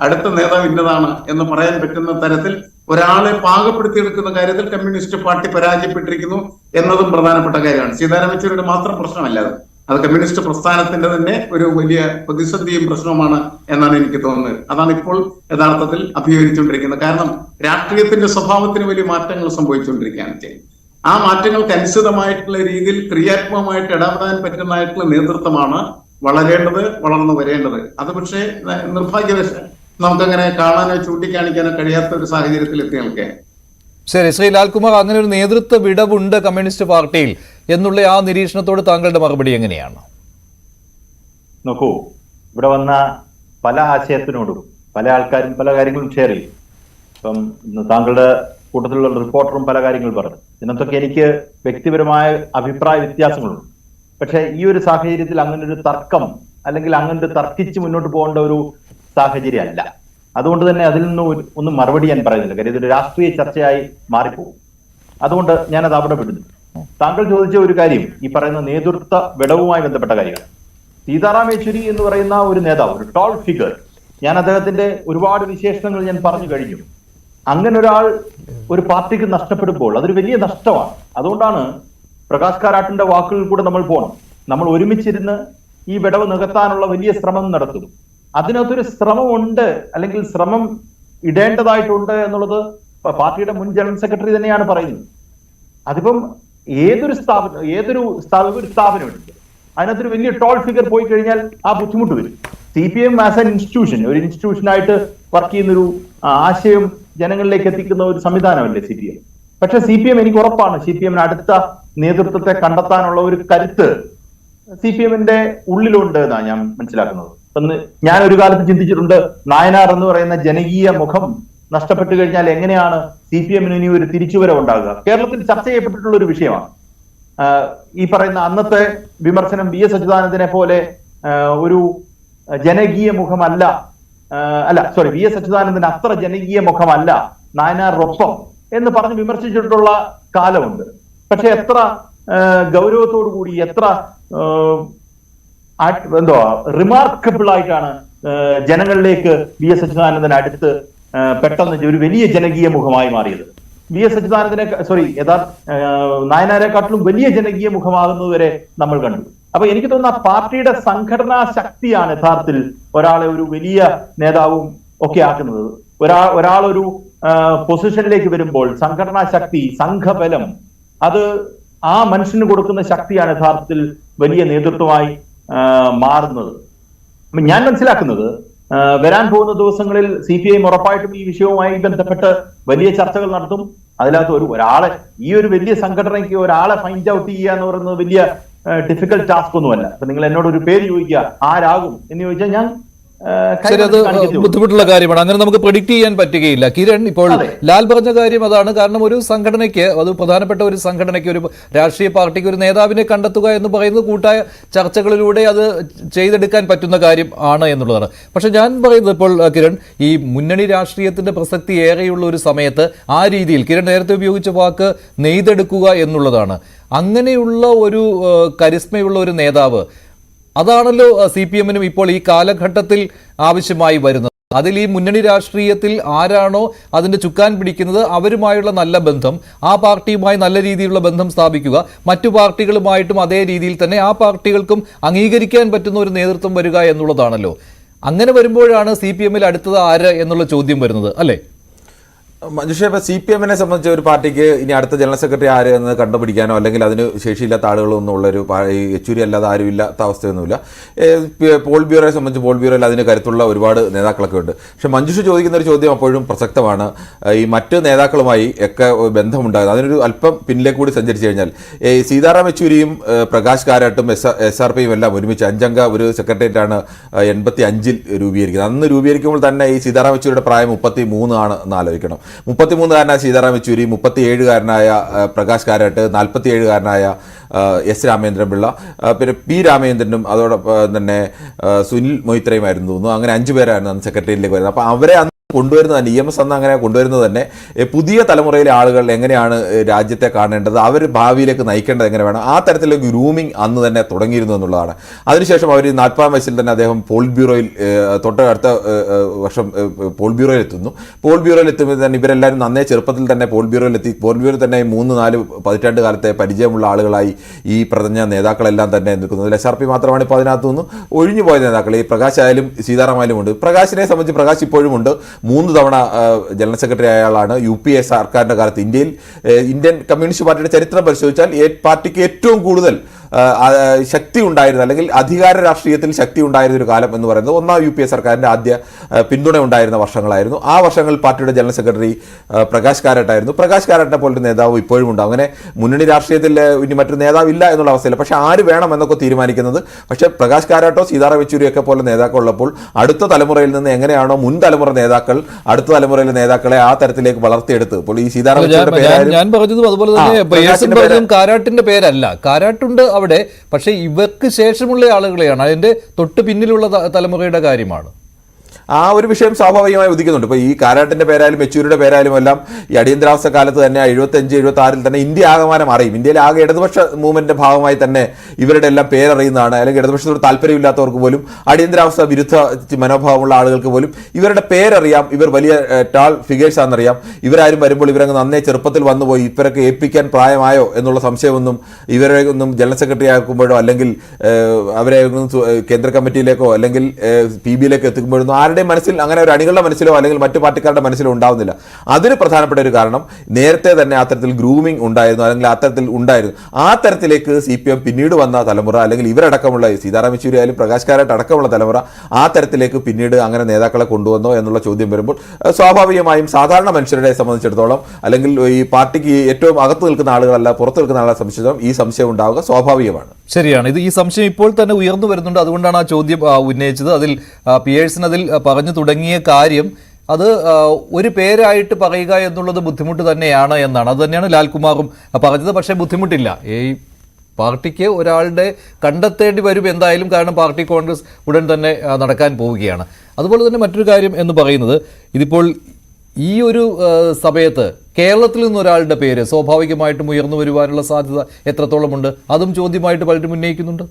അടുത്ത നേതാവ് ഇന്നതാണ് എന്ന് പറയാൻ പറ്റുന്ന തരത്തിൽ ഒരാളെ പാകപ്പെടുത്തിയെടുക്കുന്ന കാര്യത്തിൽ കമ്മ്യൂണിസ്റ്റ് പാർട്ടി പരാജയപ്പെട്ടിരിക്കുന്നു എന്നതും പ്രധാനപ്പെട്ട കാര്യമാണ്. സീതാറാം യെച്ചൂരിയുടെ മാത്രം പ്രശ്നമല്ല അത് കമ്മ്യൂണിസ്റ്റ് പ്രസ്ഥാനത്തിന്റെ തന്നെ ഒരു വലിയ പ്രതിസന്ധിയും പ്രശ്നവുമാണ് എന്നാണ് എനിക്ക് തോന്നുന്നത്. അതാണ് ഇപ്പോൾ യഥാർത്ഥത്തിൽ അഭിമുഖീകരിച്ചുകൊണ്ടിരിക്കുന്നത്. കാരണം രാഷ്ട്രീയത്തിന്റെ സ്വഭാവത്തിന് വലിയ മാറ്റങ്ങൾ സംഭവിച്ചുകൊണ്ടിരിക്കുകയാണ് ചെയ്യുന്നത്. ആ മാറ്റങ്ങൾക്ക് അനുസൃതമായിട്ടുള്ള രീതിയിൽ ക്രിയാത്മകമായിട്ട് ഇടപെടാൻ പറ്റുന്നതായിട്ടുള്ള നേതൃത്വമാണ് വളരേണ്ടത്, വളർന്നു വരേണ്ടത്. അത് പക്ഷേ നിർഭാഗ്യവശാൽ നമുക്കങ്ങനെ കാണാനോ ചൂണ്ടിക്കാണിക്കാനോ കഴിയാത്ത ഒരു സാഹചര്യത്തിൽ എത്തി നിൽക്കുകയാണ്. ശരി, ശ്രീ ലാൽകുമാർ, അങ്ങനെ ഒരു നേതൃത്വ വിടവുണ്ട് കമ്മ്യൂണിസ്റ്റ് പാർട്ടിയിൽ എന്നുള്ള ആ നിരീക്ഷണത്തോട് താങ്കളുടെ മറുപടി എങ്ങനെയാണ്? നോക്കൂ, ഇവിടെ വന്ന പല ആശയത്തിനോടും പല ആൾക്കാരും പല കാര്യങ്ങളും ഷെയർ ചെയ്യും. ഇപ്പം താങ്കളുടെ കൂട്ടത്തിലുള്ള റിപ്പോർട്ടറും പല കാര്യങ്ങൾ പറഞ്ഞു. ഇതിനകത്തൊക്കെ എനിക്ക് വ്യക്തിപരമായ അഭിപ്രായ വ്യത്യാസങ്ങളുണ്ട്. പക്ഷെ ഈ ഒരു സാഹചര്യത്തിൽ അങ്ങനെ ഒരു തർക്കം അല്ലെങ്കിൽ അങ്ങനെ തർക്കിച്ച് മുന്നോട്ട് പോകേണ്ട ഒരു സാഹചര്യം അല്ല. അതുകൊണ്ട് തന്നെ അതിൽ നിന്ന് ഒന്നും മറുപടി ഞാൻ പറയുന്നില്ല. കാര്യം ഇതൊരു രാഷ്ട്രീയ ചർച്ചയായി മാറിപ്പോകും. അതുകൊണ്ട് ഞാനത് അവിടെ വിടുന്നു. താങ്കൾ ചോദിച്ച ഒരു കാര്യം ഈ പറയുന്ന നേതൃത്വ വിടവുമായി ബന്ധപ്പെട്ട കാര്യമാണ്. സീതാറാം യെച്ചൂരി എന്ന് പറയുന്ന ഒരു നേതാവ്, ഒരു ടോൾ ഫിഗർ, ഞാൻ അദ്ദേഹത്തിന്റെ ഒരുപാട് വിശേഷണങ്ങൾ ഞാൻ പറഞ്ഞു കഴിഞ്ഞു. അങ്ങനെ ഒരാൾ ഒരു പാർട്ടിക്ക് നഷ്ടപ്പെടുമ്പോൾ അതൊരു വലിയ നഷ്ടമാണ്. അതുകൊണ്ടാണ് പ്രകാശ് കാരാട്ടിന്റെ വാക്കുകളിൽ കൂടെ നമ്മൾ പോകണം. നമ്മൾ ഒരുമിച്ചിരുന്ന് ഈ വിടവ് നികത്താനുള്ള വലിയ ശ്രമം നടത്തും. അതിനകത്തൊരു ശ്രമമുണ്ട്, അല്ലെങ്കിൽ ശ്രമം ഇടേണ്ടതായിട്ടുണ്ട് എന്നുള്ളത് പാർട്ടിയുടെ മുൻ ജനറൽ സെക്രട്ടറി തന്നെയാണ് പറയുന്നത്. അതിപ്പം ഏതൊരു സ്ഥാപനമുണ്ട് അതിനകത്തൊരു വലിയ ടോൾ ഫിഗർ പോയി കഴിഞ്ഞാൽ ആ ബുദ്ധിമുട്ട് വരും. CPM ആസ് എൻ ഇൻസ്റ്റിറ്റ്യൂഷൻ, ഒരു ഇൻസ്റ്റിറ്റ്യൂഷനായിട്ട് വർക്ക് ചെയ്യുന്നൊരു ആശയം ജനങ്ങളിലേക്ക് എത്തിക്കുന്ന ഒരു സംവിധാനമല്ലേ CPM. പക്ഷെ CPM, എനിക്ക് ഉറപ്പാണ്, CPM അടുത്ത നേതൃത്വത്തെ കണ്ടെത്താനുള്ള ഒരു കരുത്ത് CPM-ന്റെ ഉള്ളിലുണ്ട് എന്നാണ് ഞാൻ മനസ്സിലാക്കുന്നത്. ഞാൻ ഒരു കാലത്ത് ചിന്തിച്ചിട്ടുണ്ട്, നായനാർ എന്ന് പറയുന്ന ജനകീയ മുഖം നഷ്ടപ്പെട്ടു കഴിഞ്ഞാൽ എങ്ങനെയാണ് CPM-ന് ഇനി ഒരു തിരിച്ചുവരവ് ഉണ്ടാകുക. കേരളത്തിൽ ചർച്ച ചെയ്യപ്പെട്ടിട്ടുള്ള ഒരു വിഷയമാണ്. ഈ പറയുന്ന അന്നത്തെ വിമർശനം VS അച്യുതാനന്ദനെ പോലെ ഒരു ജനകീയ മുഖമല്ല, VS അച്യുതാനന്ദൻ അത്ര ജനകീയ മുഖമല്ല നായനാറിനൊപ്പം എന്ന് പറഞ്ഞ് വിമർശിച്ചിട്ടുള്ള കാലമുണ്ട്. പക്ഷെ എത്ര ഗൗരവത്തോടു കൂടി, എത്ര റിമാർക്കബിൾ ആയിട്ടാണ് ജനങ്ങളിലേക്ക് VS അച്യുതാനന്ദൻ അടുത്ത് പെട്ടെന്ന് ഒരു വലിയ ജനകീയ മുഖമായി മാറിയത്. VS അച്യുതാനന്ദനെ നായനാരെക്കാട്ടിലും വലിയ ജനകീയ മുഖമാകുന്നത് വരെ നമ്മൾ കണ്ടു. അപ്പൊ എനിക്ക് തോന്നുന്ന പാർട്ടിയുടെ സംഘടനാ ശക്തിയാണ് യഥാർത്ഥത്തിൽ ഒരാളെ ഒരു വലിയ നേതാവും ഒക്കെ ആക്കുന്നത്. ഒരാളൊരു പൊസിഷനിലേക്ക് വരുമ്പോൾ സംഘടനാ ശക്തി, സംഘബലം, അത് ആ മനുഷ്യന് കൊടുക്കുന്ന ശക്തിയാണ് യഥാർത്ഥത്തിൽ വലിയ നേതൃത്വമായി മാറുന്നത്. ഞാൻ മനസ്സിലാക്കുന്നത് വരാൻ പോകുന്ന ദിവസങ്ങളിൽ CPIM ഉറപ്പായിട്ടും ഈ വിഷയവുമായി ബന്ധപ്പെട്ട് വലിയ ചർച്ചകൾ നടത്തും. അതിനകത്ത് ഒരാളെ, ഈ ഒരു വലിയ സംഘടനയ്ക്ക് ഒരാളെ ഫൈൻഡ് ഔട്ട് ചെയ്യുക എന്ന് പറയുന്നത് വലിയ ഡിഫിക്കൽട്ട് ടാസ്ക് ഒന്നുമല്ല. അപ്പൊ നിങ്ങൾ എന്നോട് ഒരു പേര് ചോദിക്കുക, ആരാകും എന്ന് ചോദിച്ചാൽ ഞാൻ ശരി, അത് ബുദ്ധിമുട്ടുള്ള കാര്യമാണ്. അങ്ങനെ നമുക്ക് പ്രെഡിക്റ്റ് ചെയ്യാൻ പറ്റുകയില്ല. കിരൺ, ഇപ്പോൾ ലാൽ പറഞ്ഞ കാര്യം അതാണ്. കാരണം ഒരു സംഘടനയ്ക്ക്, അത് പ്രധാനപ്പെട്ട ഒരു സംഘടനയ്ക്ക്, ഒരു രാഷ്ട്രീയ പാർട്ടിക്ക് ഒരു നേതാവിനെ കണ്ടെത്തുക എന്ന് പറയുന്നത് കൂട്ടായ ചർച്ചകളിലൂടെ അത് ചെയ്തെടുക്കാൻ പറ്റുന്ന കാര്യം ആണ് എന്നുള്ളതാണ്. പക്ഷെ ഞാൻ പറയുന്നത് ഇപ്പോൾ കിരൺ, ഈ മുന്നണി രാഷ്ട്രീയത്തിന്റെ പ്രസക്തി ഏറെയുള്ള ഒരു സമയത്ത് ആ രീതിയിൽ കിരൺ നേരത്തെ ഉപയോഗിച്ച വാക്ക് നെയ്തെടുക്കുക എന്നുള്ളതാണ്. അങ്ങനെയുള്ള ഒരു കരിസ്മയുള്ള ഒരു നേതാവ്, അതാണല്ലോ CPM-നും ഇപ്പോൾ ഈ കാലഘട്ടത്തിൽ ആവശ്യമായി വരുന്നത്. അതിൽ ഈ മുന്നണി രാഷ്ട്രീയത്തിൽ ആരാണോ അതിന്റെ ചുക്കാൻ പിടിക്കുന്നത് അവരുമായുള്ള നല്ല ബന്ധം, ആ പാർട്ടിയുമായി നല്ല രീതിയിലുള്ള ബന്ധം സ്ഥാപിക്കുക, മറ്റു പാർട്ടികളുമായിട്ടും അതേ രീതിയിൽ തന്നെ ആ പാർട്ടികൾക്കും അംഗീകരിക്കാൻ പറ്റുന്ന ഒരു നേതൃത്വം വരിക എന്നുള്ളതാണല്ലോ. അങ്ങനെ വരുമ്പോഴാണ് CPM-ൽ അടുത്തത് ആര് എന്നുള്ള ചോദ്യം വരുന്നത്, അല്ലേ? മഞ്ജുഷ, ഇപ്പോൾ CPM-നെ സംബന്ധിച്ച് ഒരു പാർട്ടിക്ക് ഇനി അടുത്ത ജനറൽ സെക്രട്ടറി ആര് എന്ന് കണ്ടുപിടിക്കാനോ അല്ലെങ്കിൽ അതിന് ശേഷിയില്ലാത്ത ആളുകളൊന്നും ഉള്ളൊരു യെച്ചൂരി അല്ലാതെ ആരും ഇല്ലാത്ത അവസ്ഥയൊന്നുമില്ല. പോൾ ബ്യൂറോയെ സംബന്ധിച്ച് പോൾ ബ്യൂറോയിൽ അതിന് കരുത്തുള്ള ഒരുപാട് നേതാക്കളൊക്കെ ഉണ്ട്. പക്ഷേ മഞ്ജുഷ ചോദിക്കുന്ന ഒരു ചോദ്യം അപ്പോഴും പ്രസക്തമാണ്. ഈ മറ്റ് നേതാക്കളുമായി ഒക്കെ ബന്ധമുണ്ടാകുന്നത് അതിനൊരു അല്പം പിന്നിലേക്ക് കൂടി സഞ്ചരിച്ചു കഴിഞ്ഞാൽ സീതാറാം യെച്ചൂരിയും പ്രകാശ് കാരാട്ടും SRPയും എല്ലാം ഒരുമിച്ച് 5 അംഗ ഒരു സെക്രട്ടേറിയറ്റാണ് 85-ൽ രൂപീകരിക്കുന്നത്. അന്ന് രൂപീകരിക്കുമ്പോൾ തന്നെ ഈ സീതാറാം യെച്ചൂരിയുടെ പ്രായം 33 ആണ് എന്ന് ആലോചിക്കണം. 33-കാരനായ സീതാറാം യെച്ചൂരി, 37-കാരനായ പ്രകാശ് കാരാട്ട്, 47-കാരനായ S രാമേന്ദ്രൻപിള്ള, പിന്നെ P രാമേന്ദ്രനും അതോടൊപ്പം തന്നെ സുനിൽ മൊയ്ത്രയുമായിരുന്നു തോന്നുന്നു. അങ്ങനെ 5 പേരായിരുന്നു അന്ന് സെക്രട്ടേറിയറ്റിലേക്ക് വരുന്നത്. അപ്പോൾ അവരെ കൊണ്ടുവരുന്നത് തന്നെ EMS അന്ന് അങ്ങനെ കൊണ്ടുവരുന്നത് തന്നെ പുതിയ തലമുറയിലെ ആളുകൾ എങ്ങനെയാണ് രാജ്യത്തെ കാണേണ്ടത്, അവർ ഭാവിയിലേക്ക് നയിക്കേണ്ടത് എങ്ങനെ വേണം, ആ തരത്തിലുള്ള ഗ്രൂമിങ് അന്ന് തന്നെ തുടങ്ങിയിരുന്നു എന്നുള്ളതാണ്. അതിനുശേഷം അവർ 40-ാം വയസ്സിൽ തന്നെ അദ്ദേഹം പോൾ ബ്യൂറോയിൽ അടുത്ത വർഷം പോൾ ബ്യൂറോയിൽ എത്തുന്നു. പോൾ ബ്യൂറോയിൽ എത്തുമ്പോൾ തന്നെ ഇവരെല്ലാവരും നന്നേ ചെറുപ്പത്തിൽ തന്നെ പോൾ ബ്യൂറോയിൽ എത്തി. പോൾ ബ്യൂറോ തന്നെ 3-4 പതിറ്റാണ്ട് കാലത്തെ പരിചയമുള്ള ആളുകളായി ഈ പറഞ്ഞ നേതാക്കളെല്ലാം തന്നെ നിൽക്കുന്നത്. SRP മാത്രമാണ് ഇപ്പോൾ അതിനകത്തു നിന്ന് ഒഴിഞ്ഞു പോയ നേതാക്കൾ. ഈ പ്രകാശ് ആയാലും സീതാറാമായാലും ഉണ്ട്. പ്രകാശിനെ സംബന്ധിച്ച് പ്രകാശ് ഇപ്പോഴും ഉണ്ട്. 3 തവണ ജനറൽ സെക്രട്ടറി ആയ ആളാണ്. UPA സർക്കാരിൻ്റെ കാലത്ത് ഇന്ത്യൻ കമ്മ്യൂണിസ്റ്റ് പാർട്ടിയുടെ ചരിത്രം പരിശോധിച്ചാൽ പാർട്ടിക്ക് ഏറ്റവും കൂടുതൽ ശക്തി ഉണ്ടായിരുന്ന അല്ലെങ്കിൽ അധികാര രാഷ്ട്രീയത്തിൽ ശക്തി ഉണ്ടായിരുന്ന ഒരു കാലം എന്ന് പറയുന്നത് 1ാം UPA സർക്കാരിൻ്റെ ആദ്യ പിന്തുണ ഉണ്ടായിരുന്ന വർഷങ്ങളായിരുന്നു. ആ വർഷങ്ങളിൽ പാർട്ടിയുടെ ജനറൽ സെക്രട്ടറി പ്രകാശ് കാരാട്ടായിരുന്നു. പ്രകാശ് കാരാട്ടിനെ പോലൊരു നേതാവ് ഇപ്പോഴും ഉണ്ട്. അങ്ങനെ മുന്നണി രാഷ്ട്രീയത്തിൽ ഇനി മറ്റൊരു നേതാവില്ല എന്നുള്ള അവസ്ഥയില്ല. പക്ഷേ ആര് വേണം എന്നൊക്കെ തീരുമാനിക്കുന്നത് പക്ഷേ പ്രകാശ് കാരാട്ടോ സീതാറാം യെച്ചൂരിയൊക്കെ പോലെ നേതാക്കൾ ഉള്ളപ്പോൾ അടുത്ത തലമുറയിൽ നിന്ന് എങ്ങനെയാണോ മുൻ തലമുറ നേതാക്കൾ അടുത്ത തലമുറയിലെ നേതാക്കളെ ആ തരത്തിലേക്ക് വളർത്തിയെടുത്ത് ഇപ്പോൾ ഈ സീതാറാം യെച്ചൂരിയുടെ ഞാൻ പറഞ്ഞതും അതുപോലെ തന്നെ കാരാട്ടിന്റെ പേരല്ല, കാരാട്ടുണ്ട് അവിടെ, പക്ഷെ ഇവർക്ക് ശേഷമുള്ള ആളുകളെയാണ്, അതിന്റെ തൊട്ട് പിന്നിലുള്ള തലമുറയുടെ കാര്യമാണ്. ആ ഒരു വിഷയം സ്വാഭാവികമായി ഉദിക്കുന്നുണ്ട്. ഇപ്പോൾ ഈ കാരാട്ടിന്റെ പേരായാലും യെച്ചൂരിയുടെ പേരായാലും എല്ലാം ഈ അടിയന്തരാവസ്ഥ കാലത്ത് തന്നെ 75-76-ൽ തന്നെ ഇന്ത്യ ആകമാനം അറിയും. ഇന്ത്യയിലെ ആകെ ഇടതുപക്ഷ മൂവ്മെന്റിന്റെ ഭാഗമായി തന്നെ ഇവരുടെ എല്ലാം പേരറിയുന്നതാണ്. അല്ലെങ്കിൽ ഇടതുപക്ഷത്തോട് താല്പര്യമില്ലാത്തവർക്ക് പോലും അടിയന്തരാവസ്ഥ വിരുദ്ധ മനോഭാവമുള്ള ആളുകൾക്ക് പോലും ഇവരുടെ പേരറിയാം. ഇവർ വലിയ ടാൾ ഫിഗേഴ്സ് ആണെന്നറിയാം. ഇവരാരും വരുമ്പോൾ ഇവരങ്ങ് നന്നേ ചെറുപ്പത്തിൽ വന്നുപോയി ഇവരൊക്കെ ഏൽപ്പിക്കാൻ പ്രായമായോ എന്നുള്ള സംശയമൊന്നും ഇവരെ ഒന്നും ജനറൽ സെക്രട്ടറി ആക്കുമ്പോഴോ അല്ലെങ്കിൽ അവരെ കേന്ദ്ര കമ്മിറ്റിയിലേക്കോ അല്ലെങ്കിൽ PB-യിലേക്ക് എത്തിക്കുമ്പോഴൊന്നും ആരുടെയും മനസ്സിൽ അങ്ങനെ ഒരു അണികളുടെ മനസ്സിലോ അല്ലെങ്കിൽ മറ്റു പാർട്ടിക്കാരുടെ മനസ്സിലോ ഉണ്ടാവുന്നില്ല. അതിന് പ്രധാനപ്പെട്ട ഒരു കാരണം നേരത്തെ തന്നെ അത്തരത്തിൽ ഗ്രൂമിംഗ് ഉണ്ടായിരുന്നു, അല്ലെങ്കിൽ അത്തരത്തിൽ ഉണ്ടായിരുന്നു. ആ തരത്തിലേക്ക് CPM പിന്നീട് വന്ന തലമുറ അല്ലെങ്കിൽ ഇവരടക്കമുള്ള സീതാറാം യെച്ചൂരി ആയാലും പ്രകാശ് കാരാട്ട് അടക്കമുള്ള തലമുറ ആ തരത്തിലേക്ക് പിന്നീട് അങ്ങനെ നേതാക്കളെ കൊണ്ടുവന്നോ എന്നുള്ള ചോദ്യം വരുമ്പോൾ സ്വാഭാവികമായും സാധാരണ മനുഷ്യരെ സംബന്ധിച്ചിടത്തോളം അല്ലെങ്കിൽ ഈ പാർട്ടിക്ക് ഏറ്റവും അകത്ത് നിൽക്കുന്ന ആളുകളല്ല പുറത്ത് നിൽക്കുന്ന ആളുകളെ സംബന്ധിച്ചിടത്തോളം ഈ സംശയം ഉണ്ടാവുക സ്വാഭാവികമാണ്. ശരിയാണ്. ഈ സംശയം ഇപ്പോൾ തന്നെ ഉയർന്നു വരുന്നുണ്ട്. അതുകൊണ്ടാണ് ആ ചോദ്യം ഉന്നയിച്ചത്. അതിൽ പിയേഴ്സൺ അതിൽ പറഞ്ഞു തുടങ്ങിയ കാര്യം അത് ഒരു പേരായിട്ട് പറയുക എന്നുള്ളത് ബുദ്ധിമുട്ട് തന്നെയാണ് എന്നാണ്. അത് തന്നെയാണ് ലാൽകുമാറും പറഞ്ഞത്. പക്ഷേ ബുദ്ധിമുട്ടില്ല, ഈ പാർട്ടിക്ക് ഒരാളുടെ കണ്ടെത്തേണ്ടി വരും എന്തായാലും, കാരണം പാർട്ടി കോൺഗ്രസ് ഉടൻ തന്നെ നടക്കാൻ പോവുകയാണ്. അതുപോലെ തന്നെ മറ്റൊരു കാര്യം എന്ന് പറയുന്നത്, ഇതിപ്പോൾ ഈ ഒരു സമയത്ത് കേരളത്തിൽ നിന്നൊരാളുടെ പേര് സ്വാഭാവികമായിട്ടും ഉയർന്നു വരുവാനുള്ള സാധ്യത എത്രത്തോളമുണ്ട്, അതും ചോദ്യമായിട്ട് പലരും ഉന്നയിക്കുന്നുണ്ട്.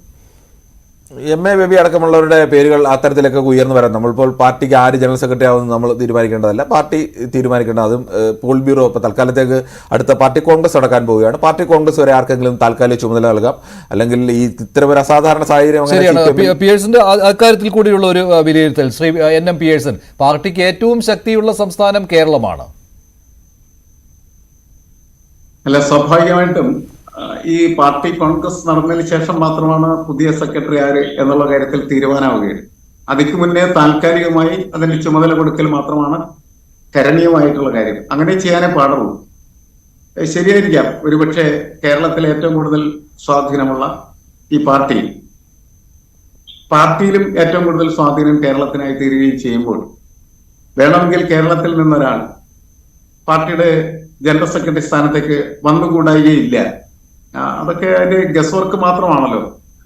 MA ബേബി അടക്കമുള്ളവരുടെ പേരുകൾ അത്തരത്തിലൊക്കെ ഉയർന്നു വരാം. നമ്മളിപ്പോൾ പാർട്ടിക്ക് ആര് ജനറൽ സെക്രട്ടറി ആവുമെന്ന് നമ്മൾ തീരുമാനിക്കേണ്ടതല്ല, പാർട്ടി തീരുമാനിക്കേണ്ടത്. അതും പോൾ ബ്യൂറോ ഇപ്പോൾ തൽക്കാലത്തേക്ക് അടുത്ത പാർട്ടി കോൺഗ്രസ് നടക്കാൻ പോവുകയാണ്. പാർട്ടി കോൺഗ്രസ് വരെ ആർക്കെങ്കിലും താൽക്കാലിക ചുമതല നൽകാം. അല്ലെങ്കിൽ ഈ ഇത്തരം ഒരു അസാധാരണ സാഹചര്യം പിയേഴ്സന്റെ അക്കാര്യത്തിൽ കൂടിയുള്ള ഒരു വിലയിരുത്തൽ ശ്രീ NM പിയേഴ്സൺ, പാർട്ടിക്ക് ഏറ്റവും ശക്തിയുള്ള സംസ്ഥാനം കേരളമാണ്. അല്ല, സ്വാഭാവികമായിട്ടും ഈ പാർട്ടി കോൺഗ്രസ് നടന്നതിന് ശേഷം മാത്രമാണ് പുതിയ സെക്രട്ടറി ആര് എന്നുള്ള കാര്യത്തിൽ തീരുമാനമാവുകയുള്ളൂ. അതിക്ക് മുന്നേ താൽക്കാലികമായി അതിന്റെ ചുമതല കൊടുക്കൽ മാത്രമാണ് കരണീയമായിട്ടുള്ള കാര്യം. അങ്ങനെ ചെയ്യാനേ പാടുള്ളൂ. ശരിയായിരിക്കാം, ഒരുപക്ഷെ കേരളത്തിലെ ഏറ്റവും കൂടുതൽ സ്വാധീനമുള്ള ഈ പാർട്ടിയിലും ഏറ്റവും കൂടുതൽ സ്വാധീനം കേരളത്തിനായി തീരുകയും ചെയ്യുമ്പോൾ വേണമെങ്കിൽ കേരളത്തിൽ നിന്നൊരാൾ പാർട്ടിയുടെ ജനറൽ സെക്രട്ടറി സ്ഥാനത്തേക്ക് വന്നുകൂടായികയില്ല. അതൊക്കെ അതിന്റെ ഗസ് വർക്ക് മാത്രമാണല്ലോ.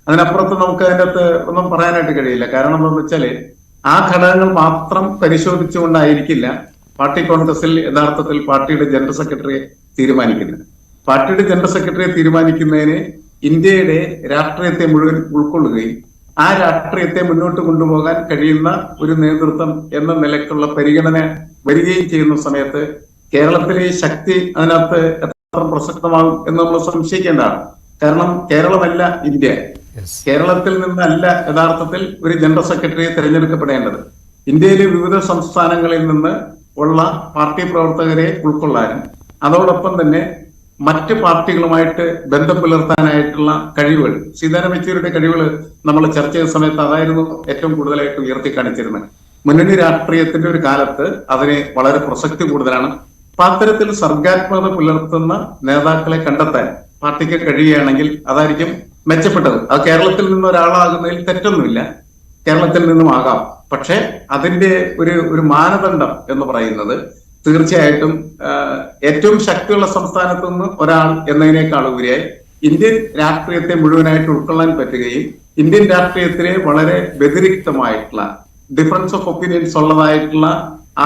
അതിനപ്പുറത്ത് നമുക്ക് അതിൻ്റെ അകത്ത് ഒന്നും പറയാനായിട്ട് കഴിയില്ല. കാരണം എന്താണെന്ന് വെച്ചാല് ആ ഘടകങ്ങൾ മാത്രം പരിശോധിച്ചുകൊണ്ടായിരിക്കില്ല പാർട്ടി കോൺഗ്രസിൽ യഥാർത്ഥത്തിൽ പാർട്ടിയുടെ ജനറൽ സെക്രട്ടറിയെ തീരുമാനിക്കുന്നത്. പാർട്ടിയുടെ ജനറൽ സെക്രട്ടറിയെ തീരുമാനിക്കുന്നതിന് ഇന്ത്യയുടെ രാഷ്ട്രീയത്തെ മുഴുവൻ ഉൾക്കൊള്ളുകയും ആ രാഷ്ട്രീയത്തെ മുന്നോട്ട് കൊണ്ടുപോകാൻ കഴിയുന്ന ഒരു നേതൃത്വം എന്ന നിലക്കുള്ള പരിഗണന വരികയും ചെയ്യുന്ന സമയത്ത് കേരളത്തിലെ ശക്തി അതിനകത്ത് എത്ര പ്രസക്തമാകും എന്ന് നമ്മൾ സംശയിക്കേണ്ടതാണ്. കാരണം കേരളമല്ല ഇന്ത്യ. കേരളത്തിൽ നിന്നല്ല യഥാർത്ഥത്തിൽ ഒരു ജനറൽ സെക്രട്ടറിയെ തിരഞ്ഞെടുക്കപ്പെടേണ്ടത്. ഇന്ത്യയിലെ വിവിധ സംസ്ഥാനങ്ങളിൽ നിന്ന് ഉള്ള പാർട്ടി പ്രവർത്തകരെ ഉൾക്കൊള്ളാനും അതോടൊപ്പം തന്നെ മറ്റ് പാർട്ടികളുമായിട്ട് ബന്ധം പുലർത്താനായിട്ടുള്ള കഴിവുകൾ, സീതാറാം യെച്ചൂരിയുടെ കഴിവുകൾ നമ്മൾ ചർച്ച ചെയ്ത സമയത്ത് അതായിരുന്നു ഏറ്റവും കൂടുതലായിട്ട് ഉയർത്തി കാണിച്ചിരുന്നത്. മുന്നണി രാഷ്ട്രീയത്തിന്റെ ഒരു കാലത്ത് അതിന് വളരെ പ്രസക്തി കൂടുതലാണ്. അപ്പൊ അത്തരത്തിൽ സർഗാത്മകത പുലർത്തുന്ന നേതാക്കളെ കണ്ടെത്താൻ പാർട്ടിക്ക് കഴിയുകയാണെങ്കിൽ അതായിരിക്കും മെച്ചപ്പെട്ടത്. അത് കേരളത്തിൽ നിന്ന് ഒരാളാകുന്നതിൽ തെറ്റൊന്നുമില്ല, കേരളത്തിൽ നിന്നും ആകാം. പക്ഷെ അതിന്റെ ഒരു മാനദണ്ഡം എന്ന് പറയുന്നത് തീർച്ചയായിട്ടും ഏറ്റവും ശക്തിയുള്ള സംസ്ഥാനത്ത് നിന്ന് ഒരാൾ എന്നതിനേക്കാൾ ഉപരിയായി ഇന്ത്യൻ രാഷ്ട്രീയത്തെ മുഴുവനായിട്ട് ഉൾക്കൊള്ളാൻ പറ്റുകയും ഇന്ത്യൻ രാഷ്ട്രീയത്തിലെ വളരെ വ്യതിരിക്തമായിട്ടുള്ള ഡിഫറൻസ് ഓഫ് ഒപ്പീനിയൻസ് ഉള്ളതായിട്ടുള്ള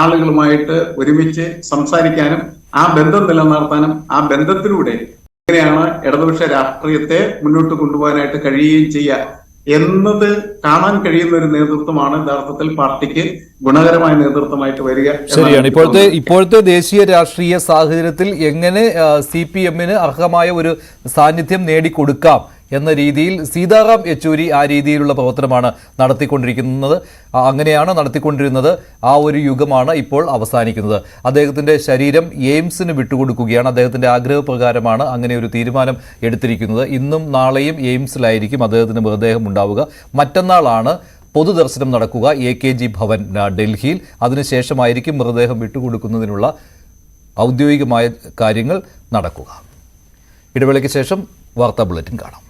ആളുകളുമായിട്ട് ഒരുമിച്ച് സംസാരിക്കാനും ആ ബന്ധം നിലനിർത്താനും ആ ബന്ധത്തിലൂടെ എങ്ങനെയാണ് ഇടതുപക്ഷ രാഷ്ട്രീയത്തെ മുന്നോട്ട് കൊണ്ടുപോകാനായിട്ട് കഴിയുകയും ചെയ്യുക എന്നത് കാണാൻ കഴിയുന്ന ഒരു നേതൃത്വമാണ് യഥാർത്ഥത്തിൽ പാർട്ടിക്ക് ഗുണകരമായ നേതൃത്വമായിട്ട് വരിക. ശരിയാണ്. ഇപ്പോഴത്തെ ദേശീയ രാഷ്ട്രീയ സാഹചര്യത്തിൽ എങ്ങനെ CPM-ന് അർഹമായ ഒരു സാന്നിധ്യം നേടിക്കൊടുക്കാം എന്ന രീതിയിൽ സീതാറാം യെച്ചൂരി ആ രീതിയിലുള്ള പ്രവർത്തനമാണ് നടത്തിക്കൊണ്ടിരിക്കുന്നത്. അങ്ങനെയാണ് നടത്തിക്കൊണ്ടിരുന്നത്. ആ ഒരു യുഗമാണ് ഇപ്പോൾ അവസാനിക്കുന്നത്. അദ്ദേഹത്തിൻ്റെ ശരീരം എയിംസിന് വിട്ടുകൊടുക്കുകയാണ്. അദ്ദേഹത്തിൻ്റെ ആഗ്രഹപ്രകാരമാണ് അങ്ങനെ ഒരു തീരുമാനം എടുത്തിരിക്കുന്നത്. ഇന്നും നാളെയും എയിംസിലായിരിക്കും അദ്ദേഹത്തിന് മൃതദേഹം ഉണ്ടാവുക. മറ്റന്നാളാണ് പൊതുദർശനം നടക്കുക AKG ഭവൻ ഡൽഹിയിൽ. അതിനുശേഷമായിരിക്കും മൃതദേഹം വിട്ടുകൊടുക്കുന്നതിനുള്ള ഔദ്യോഗികമായ കാര്യങ്ങൾ നടക്കുക. ഇടവേളയ്ക്ക് ശേഷം വാർത്താ ബുള്ളറ്റിൻ കാണാം.